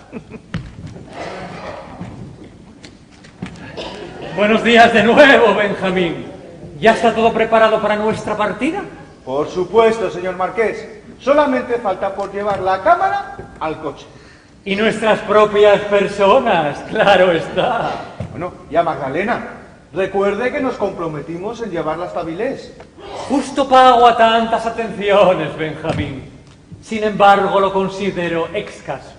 Buenos días de nuevo, Benjamín. ¿Ya está todo preparado para nuestra partida? Por supuesto, señor Marqués. Solamente falta por llevar la cámara al coche. Y nuestras propias personas, claro está. Bueno, y a Magdalena. Recuerde que nos comprometimos en llevarla hasta Vilés. Justo pago a tantas atenciones, Benjamín. Sin embargo, lo considero escaso.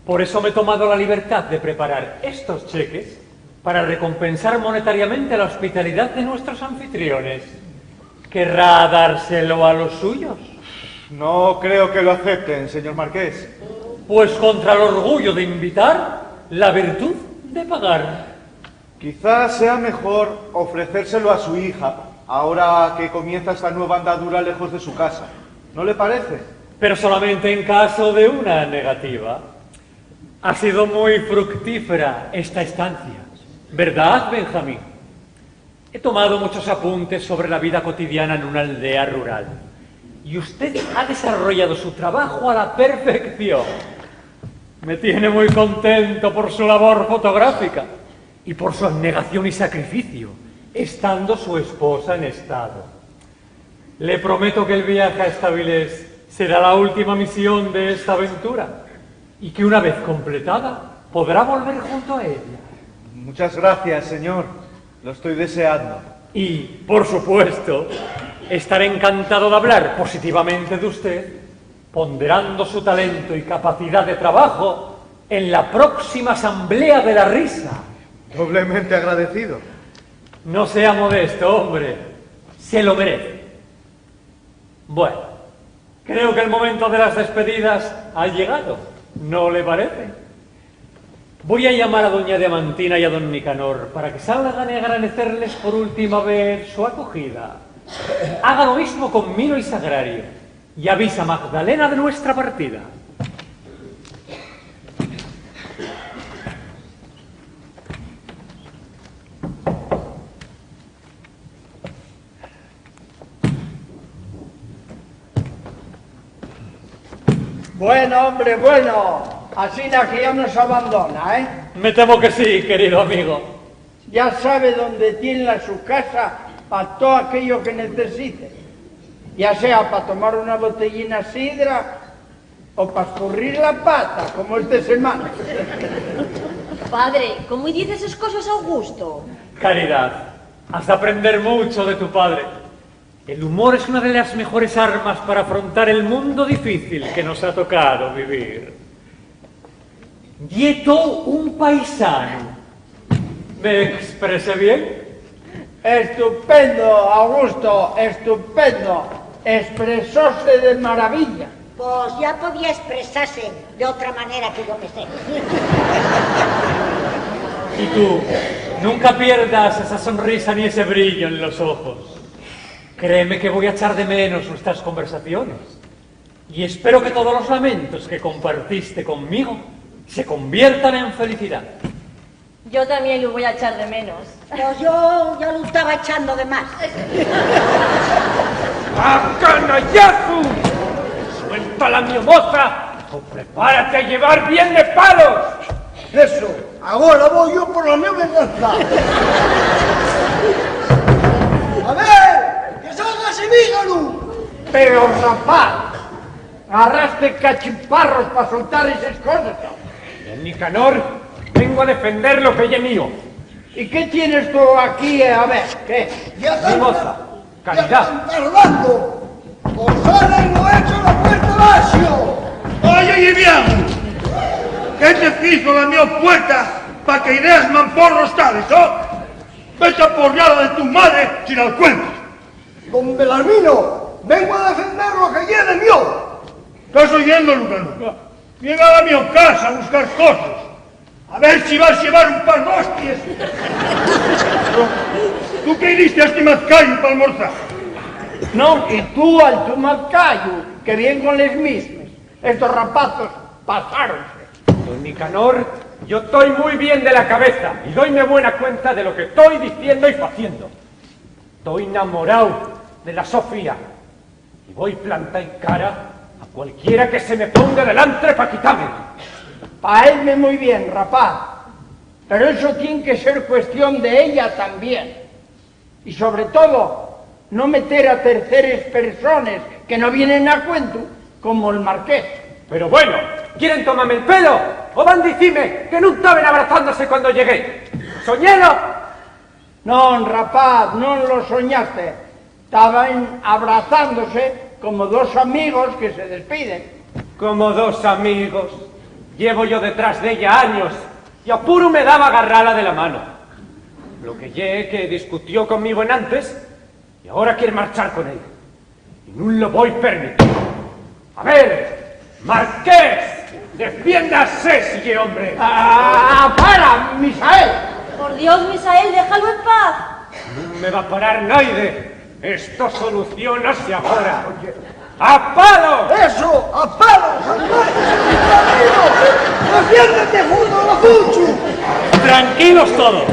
Por eso me he tomado la libertad de preparar estos cheques para recompensar monetariamente la hospitalidad de nuestros anfitriones. ¿Querrá dárselo a los suyos? No creo que lo acepten, señor Marqués. Pues contra el orgullo de invitar, la virtud de pagar. Quizás sea mejor ofrecérselo a su hija, ahora que comienza esta nueva andadura lejos de su casa. ¿No le parece? Pero solamente en caso de una negativa. Ha sido muy fructífera esta estancia, ¿verdad, Benjamín? He tomado muchos apuntes sobre la vida cotidiana en una aldea rural. Y usted ha desarrollado su trabajo a la perfección. Me tiene muy contento por su labor fotográfica y por su abnegación y sacrificio, estando su esposa en estado. Le prometo que el viaje a Estavilés será la última misión de esta aventura y que una vez completada podrá volver junto a ella. Muchas gracias, señor. Lo estoy deseando. Y, por supuesto, estaré encantado de hablar positivamente de usted, ponderando su talento y capacidad de trabajo en la próxima Asamblea de la Risa. Doblemente agradecido. No sea modesto, hombre. Se lo merece. Bueno, creo que el momento de las despedidas ha llegado. ¿No le parece? Voy a llamar a doña Diamantina y a don Nicanor para que salgan a agradecerles por última vez su acogida. Haga lo mismo con Mino y Sagrario y avisa a Magdalena de nuestra partida. Bueno, hombre, bueno. Así la que ya nos abandona, ¿eh? Me temo que sí, querido amigo. Ya sabe dónde tiene su casa para todo aquello que necesite. Ya sea para tomar una botellina sidra o para escurrir la pata, como esta semana. Padre, ¿cómo dices esas cosas a Augusto? Caridad, has de aprender mucho de tu padre. El humor es una de las mejores armas para afrontar el mundo difícil que nos ha tocado vivir. Dieto un paisano. ¿Me expresé bien? Estupendo, Augusto, estupendo. Expresóse de maravilla. Pues ya podía expresarse de otra manera que yo me sé. Y tú, nunca pierdas esa sonrisa ni ese brillo en los ojos. Créeme que voy a echar de menos nuestras conversaciones. Y espero que todos los lamentos que compartiste conmigo se conviertan en felicidad. Yo también lo voy a echar de menos. Pues yo lo estaba echando de más. ¡A canallazo! ¡Suelta la mi moza o prepárate a llevar bien de palos! Eso, agora vou yo por la miña venganza. A ver, que salga ese vígalo. Pero, rapaz, agarraste cachiparros para soltar esas cosas. Nicanor, vengo a defender lo que es mío. ¿Y qué tienes tú aquí? A ver, ¿qué? Mi moza, Caridad. Ya están tardando. Os salen lo hecho la puerta abaixo. Oye, bien. ¿Qué te hizo la mi puerta para que ideas mamporros tales, oh? Vete a porrear de tu madre sin al cuento. Don Belarmino, vengo a defender lo que lleve mío. ¿Estás oyendo, Lucano? Viene a la mi casa a buscar cosas. A ver si vas a llevar un par de hostias. ¿Tú qué diste a este mazcallo para almorzar? No, y tú al tu mazcallo, que bien con les mismas. Estos rapazos pasáronse. Don Nicanor, yo estoy muy bien de la cabeza y doyme buena cuenta de lo que estoy diciendo y haciendo. Estoy enamorado de la Sofía y voy planta en cara a cualquiera que se me ponga delante para quitarme. Paedme muy bien, rapaz, pero eso tiene que ser cuestión de ella también. Y sobre todo, no meter a terceras personas que no vienen a cuento, como el marqués. Pero bueno, ¿quieren tomarme el pelo? ¿O van a decirme que no estaban abrazándose cuando llegué? ¿Soñelo? No, rapaz, no lo soñaste. Estaban abrazándose como dos amigos que se despiden. Como dos amigos. Llevo yo detrás de ella años y a puro me daba agarrarla de la mano. Lo que lle que discutió conmigo en antes y ahora quiere marchar con ella. Y no lo voy a permitir. A ver, Marqués, defiéndase, si lle hombre. ¡Para, Misael! Por Dios, Misael, déjalo en paz. No me va a parar nadie. Esto solucionase ahora. ¡A palo! Eso, a palos. Defiéndete, junto a Fuchu. Tranquilos todos.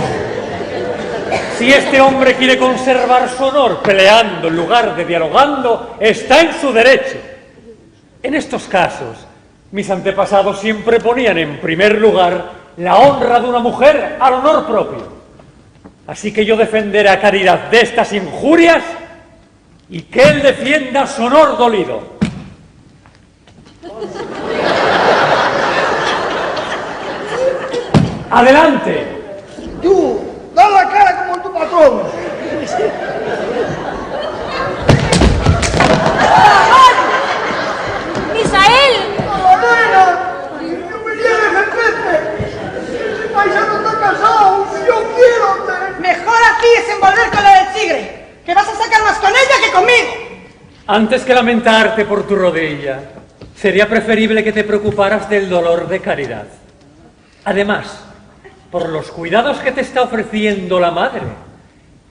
Si este hombre quiere conservar su honor peleando en lugar de dialogando, está en su derecho. En estos casos, mis antepasados siempre ponían en primer lugar la honra de una mujer al honor propio. Así que yo defenderé a Caridad de estas injurias y que él defienda su honor dolido. ¡Adelante! Tú, da la cara como tu patrón. ¡Misael! ¡Madera! ¡No me lleves el jefe! ¡Ese paisano está casado! ¡Yo quiero! Mejor aquí desenvolver con la del tigre, que vas a sacar más con ella que conmigo. Antes que lamentarte por tu rodilla, sería preferible que te preocuparas del dolor de Caridad. Además, por los cuidados que te está ofreciendo la madre,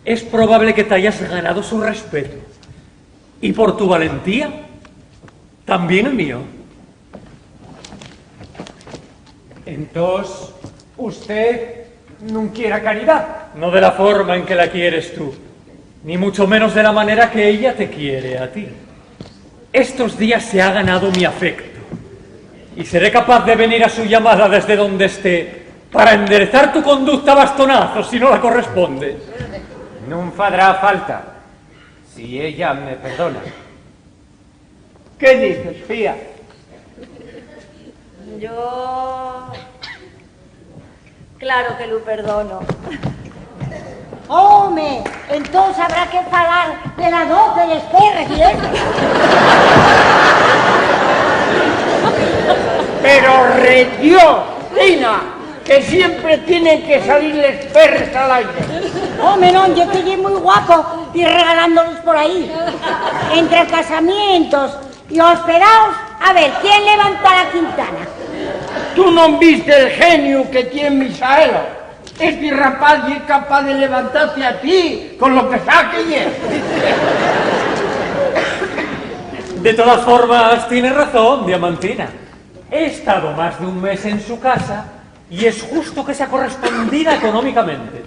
es probable que te hayas ganado su respeto. Y por tu valentía, también el mío. Entonces, usted no quiere caridad. No de la forma en que la quieres tú, ni mucho menos de la manera que ella te quiere a ti. Estos días se ha ganado mi afecto, y seré capaz de venir a su llamada desde donde esté, para enderezar tu conducta a bastonazos si no la corresponde. No fará falta, si ella me perdona. ¿Qué dices, fía? Yo... Claro que lo perdono. Home, entonces habrá que falar de la doce de perres y eso. Pero rediós, Tina, que siempre tienen que salir los perres al aire. Home, no, yo estoy muy guapo y regalándolos por ahí. Entre casamientos y hospedados, a ver, ¿quién levanta la quintana? ¿Tú no viste el genio que tiene Misaelo? Este rapaz es capaz de levantarse a ti con lo que saque y es. De todas formas, tienes razón, Diamantina. He estado más de un mes en su casa y es justo que sea correspondida económicamente.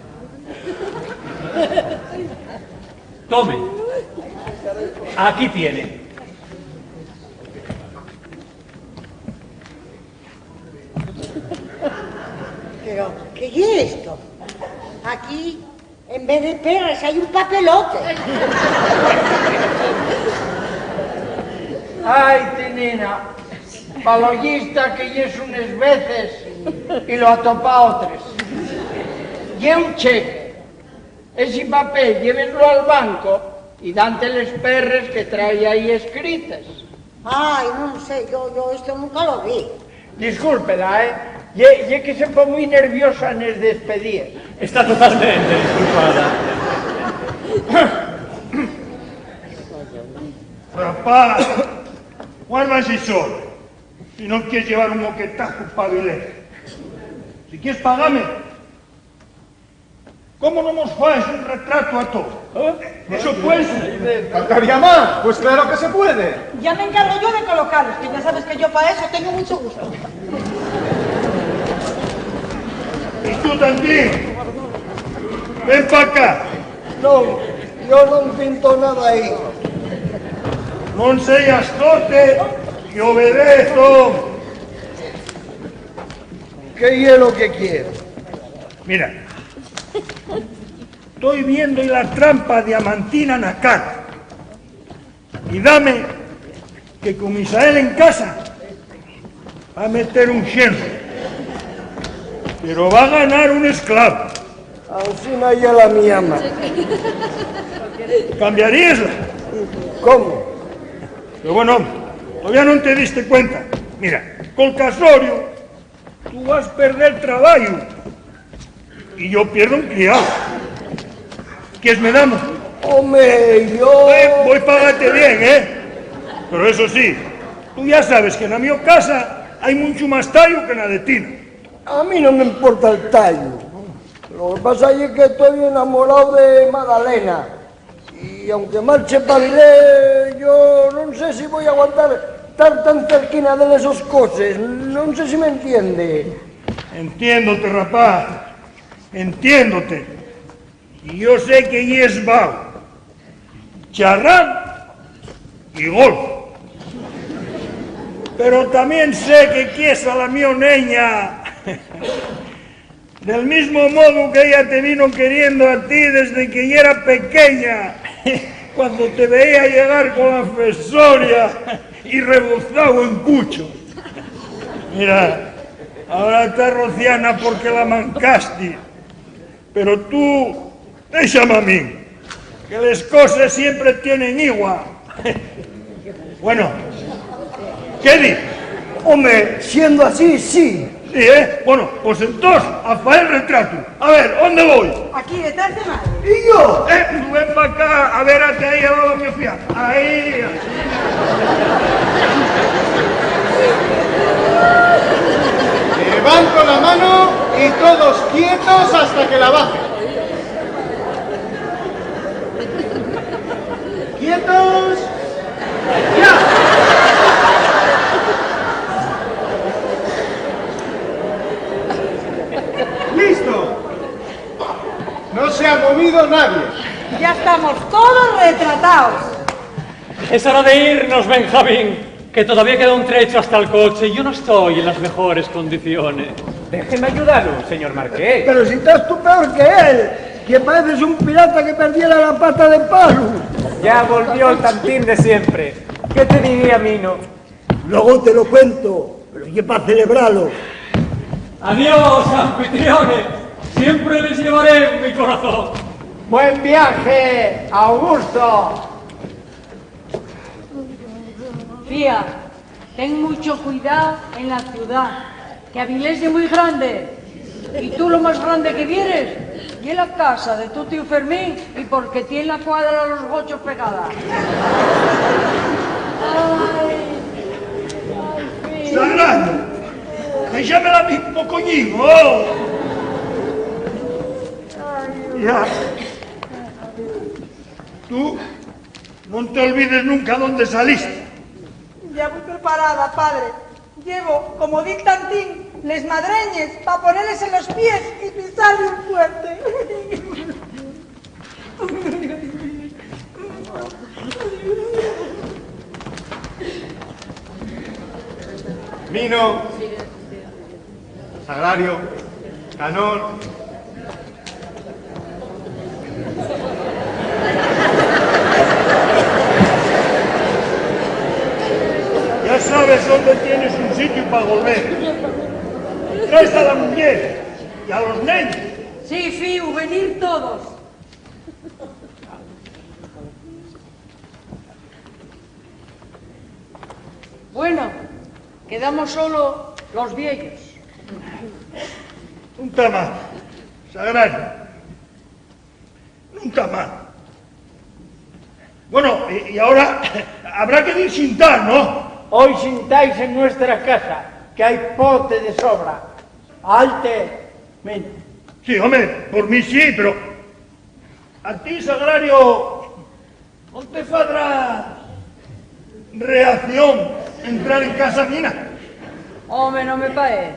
Tome. Aquí tiene. Pero, ¿qué es esto? Aquí, en vez de perras, hay un papelote. Ay, tenena, paloyista que es unas veces y lo atopa otras. Y un cheque. Ese papel, llévenlo al banco y dante les perres que trae ahí escritas. Ay, no sé, yo esto nunca lo vi. Discúlpela, Ye que se fue muy nerviosa en el despedir. Está totalmente disculpada. Rapaz, guárdase solo. Si no quieres llevar un moquetazo para Vilés. Si quieres pagarme, ¿cómo no nos haces un retrato a todos? Eso pues. ¿Faltaría más? Pues claro que se puede. Ya me encargo yo de colocarlos, que ya sabes que yo para eso tengo mucho gusto. Y tú también. Ven para acá. No, yo no pinto nada ahí. No seas torte y obedezo. ¿Qué es lo que quiero? Mira, estoy viendo y la trampa diamantina en la cara. Y dame que con Misael en casa va a meter un xenro. Pero va a ganar un esclavo. Alcina ya la mi ama. ¿Cambiaríasla? ¿Cómo? Pero bueno, todavía no te diste cuenta. Mira, col casorio, tú vas a perder trabajo y yo pierdo un criado. ¿Quieres me damos? Hombre, yo... Voy a pagarte bien, Pero eso sí, tú ya sabes que en la mi casa hay mucho más tallo que en la de Tina. A mí no me importa el tallo. Lo que pasa es que estoy enamorado de Magdalena. Y aunque marche para Vilés, yo no sé si voy a aguantar estar tan cerquina de esos cosas. No sé si me entiende. Entiéndote, rapaz. Entiéndote. Y yo sé que y es vago. Charrar y golf. Pero también sé que quieres a la mi neña del mismo modo que ella te vino queriendo a ti desde que ella era pequeña, cuando te veía llegar con la fesoria y rebozado en cucho. Mira, ahora está rociana porque la mancaste, pero tú, déjame a mí, que las cosas siempre tienen igual. Bueno, ¿qué dices? Hombre, siendo así, sí. Sí, Bueno, pues entonces, a hacer el retrato. A ver, ¿dónde voy? Aquí detrás de madre. ¿Y yo? Tú ven para acá, a ver a qué ha llevado mi fiat. Ahí. Levanto la mano y todos quietos hasta que la bajen. ¡Quietos! ¡Ya! ¡Listo! No se ha movido nadie. Ya estamos todos retratados. Es hora de irnos, Benjamín, que todavía queda un trecho hasta el coche y yo no estoy en las mejores condiciones. Déjeme ayudarlo, señor Marqués. Pero si estás tú peor que él, que pareces un pirata que perdiera la pata de palo. Ya volvió el tantín de siempre. ¿Qué te diría, Mino? Luego te lo cuento, pero que para celebrarlo. Adiós, anfitriones. Siempre les llevaré en mi corazón. Buen viaje, Augusto. Fía, ten mucho cuidado en la ciudad, que Avilés es muy grande. Y tú lo más grande que vieres, y en la casa de tu tío Fermín, y porque tiene la cuadra los gochos pegada. ¡Sagrado! ¡Déjamela a mí un pocollín! Ya. Tú no te olvides nunca dónde saliste. Ya voy preparada, padre. Llevo, como di Tantín, les madreñes para ponerles en los pies y pisarle un fuerte. Mino, Sagrario, Canón. Ya sabes dónde tienes un sitio para volver. Traes a la mujer y a los nenes. Sí, Fiu, venir todos. Bueno, quedamos solo los viejos. Nunca más, Sagrario. Nunca más. Bueno, y ahora habrá que ir sintar, ¿no? Hoy sintáis en nuestra casa, que hay pote de sobra. Alte, ven. Sí, hombre, por mí sí, pero a ti, Sagrario, no te fadrá reacción entrar en casa mina. Hombre, no me parece.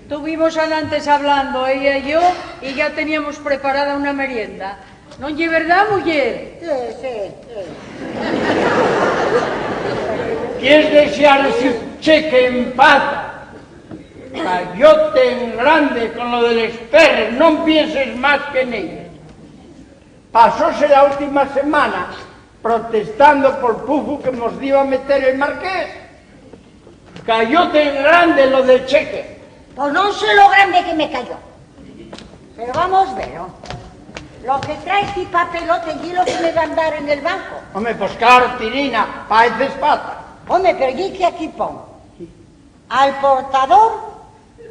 Estuvimos antes hablando, ella y yo, y ya teníamos preparada una merienda. ¿No es verdad, mujer? Sí. ¿Quieres desear ese cheque en pata? Cayote en grande con lo del esperre, no pienses más que en ello. Pasóse la última semana protestando por pufo que nos iba a meter el marqués. Cayote en grande lo del cheque. Pues no sé lo grande que me cayó. Pero vamos a ver, ¿no? Lo que traes y papelote y lo que me van a dar en el banco. Hombre, pues claro, Tirina, pareces pata. Hombre, pero ¿y qué aquí pongo? Al portador,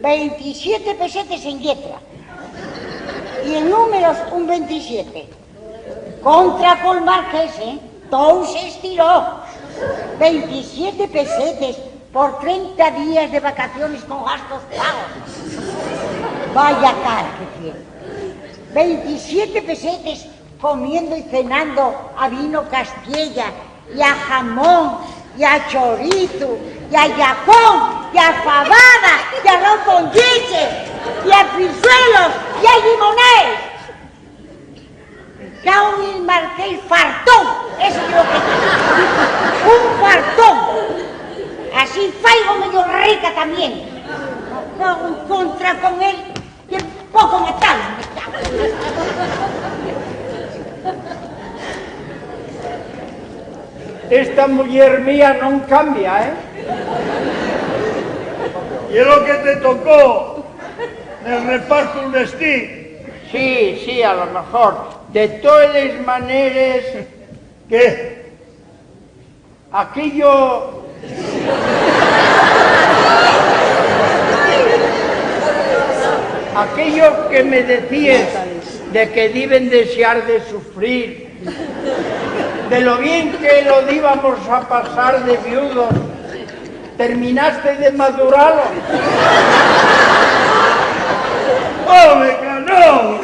27 pesetes en letra. Y en números, un 27. Contra col marqués, todo se estiró. 27 pesetes por 30 días de vacaciones con gastos pagos. Vaya cara que tiene. 27 pesetes comiendo y cenando a vino Castilla, y a jamón, y a chorizo, y a yacón, y a fabada, y a arroz con leche, y a frisuelos, y a limonés. Cao el marqués fartón, eso es lo que es. Un fartón. Así faigo medio rica también. No hago en contra con él, y el poco metal. Esta mujer mía no cambia, Y es lo que te tocó en el reparto un destino. Sí, a lo mejor. De todas maneras, ¿Qué? aquello... Aquello que me decías de que deben desear de sufrir, de lo bien que lo íbamos a pasar de viudos, terminaste de madurarlo. ¡Hombre, Canón!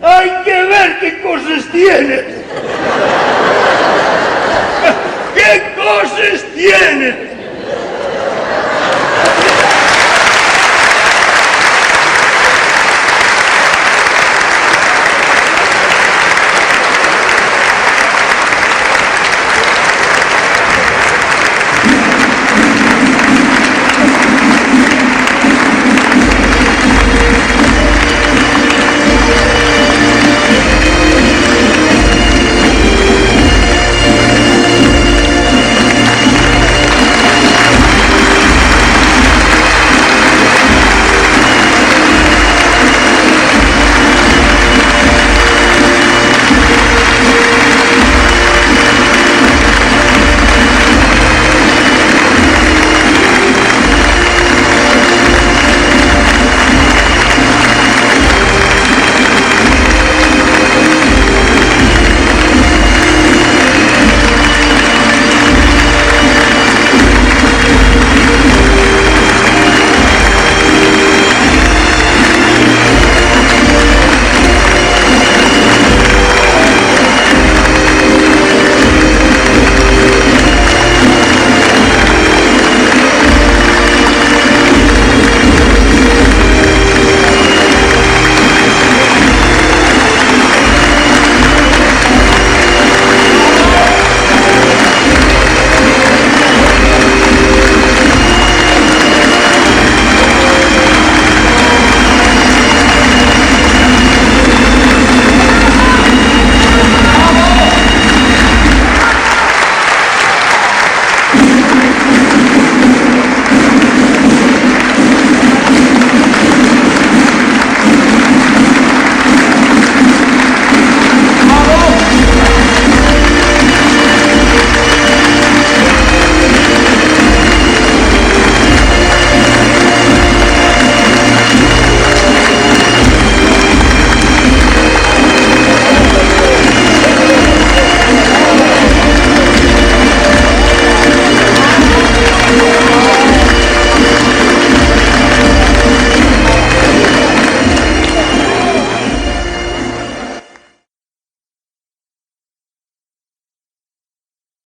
¡Hay que ver qué cosa dioses tienes?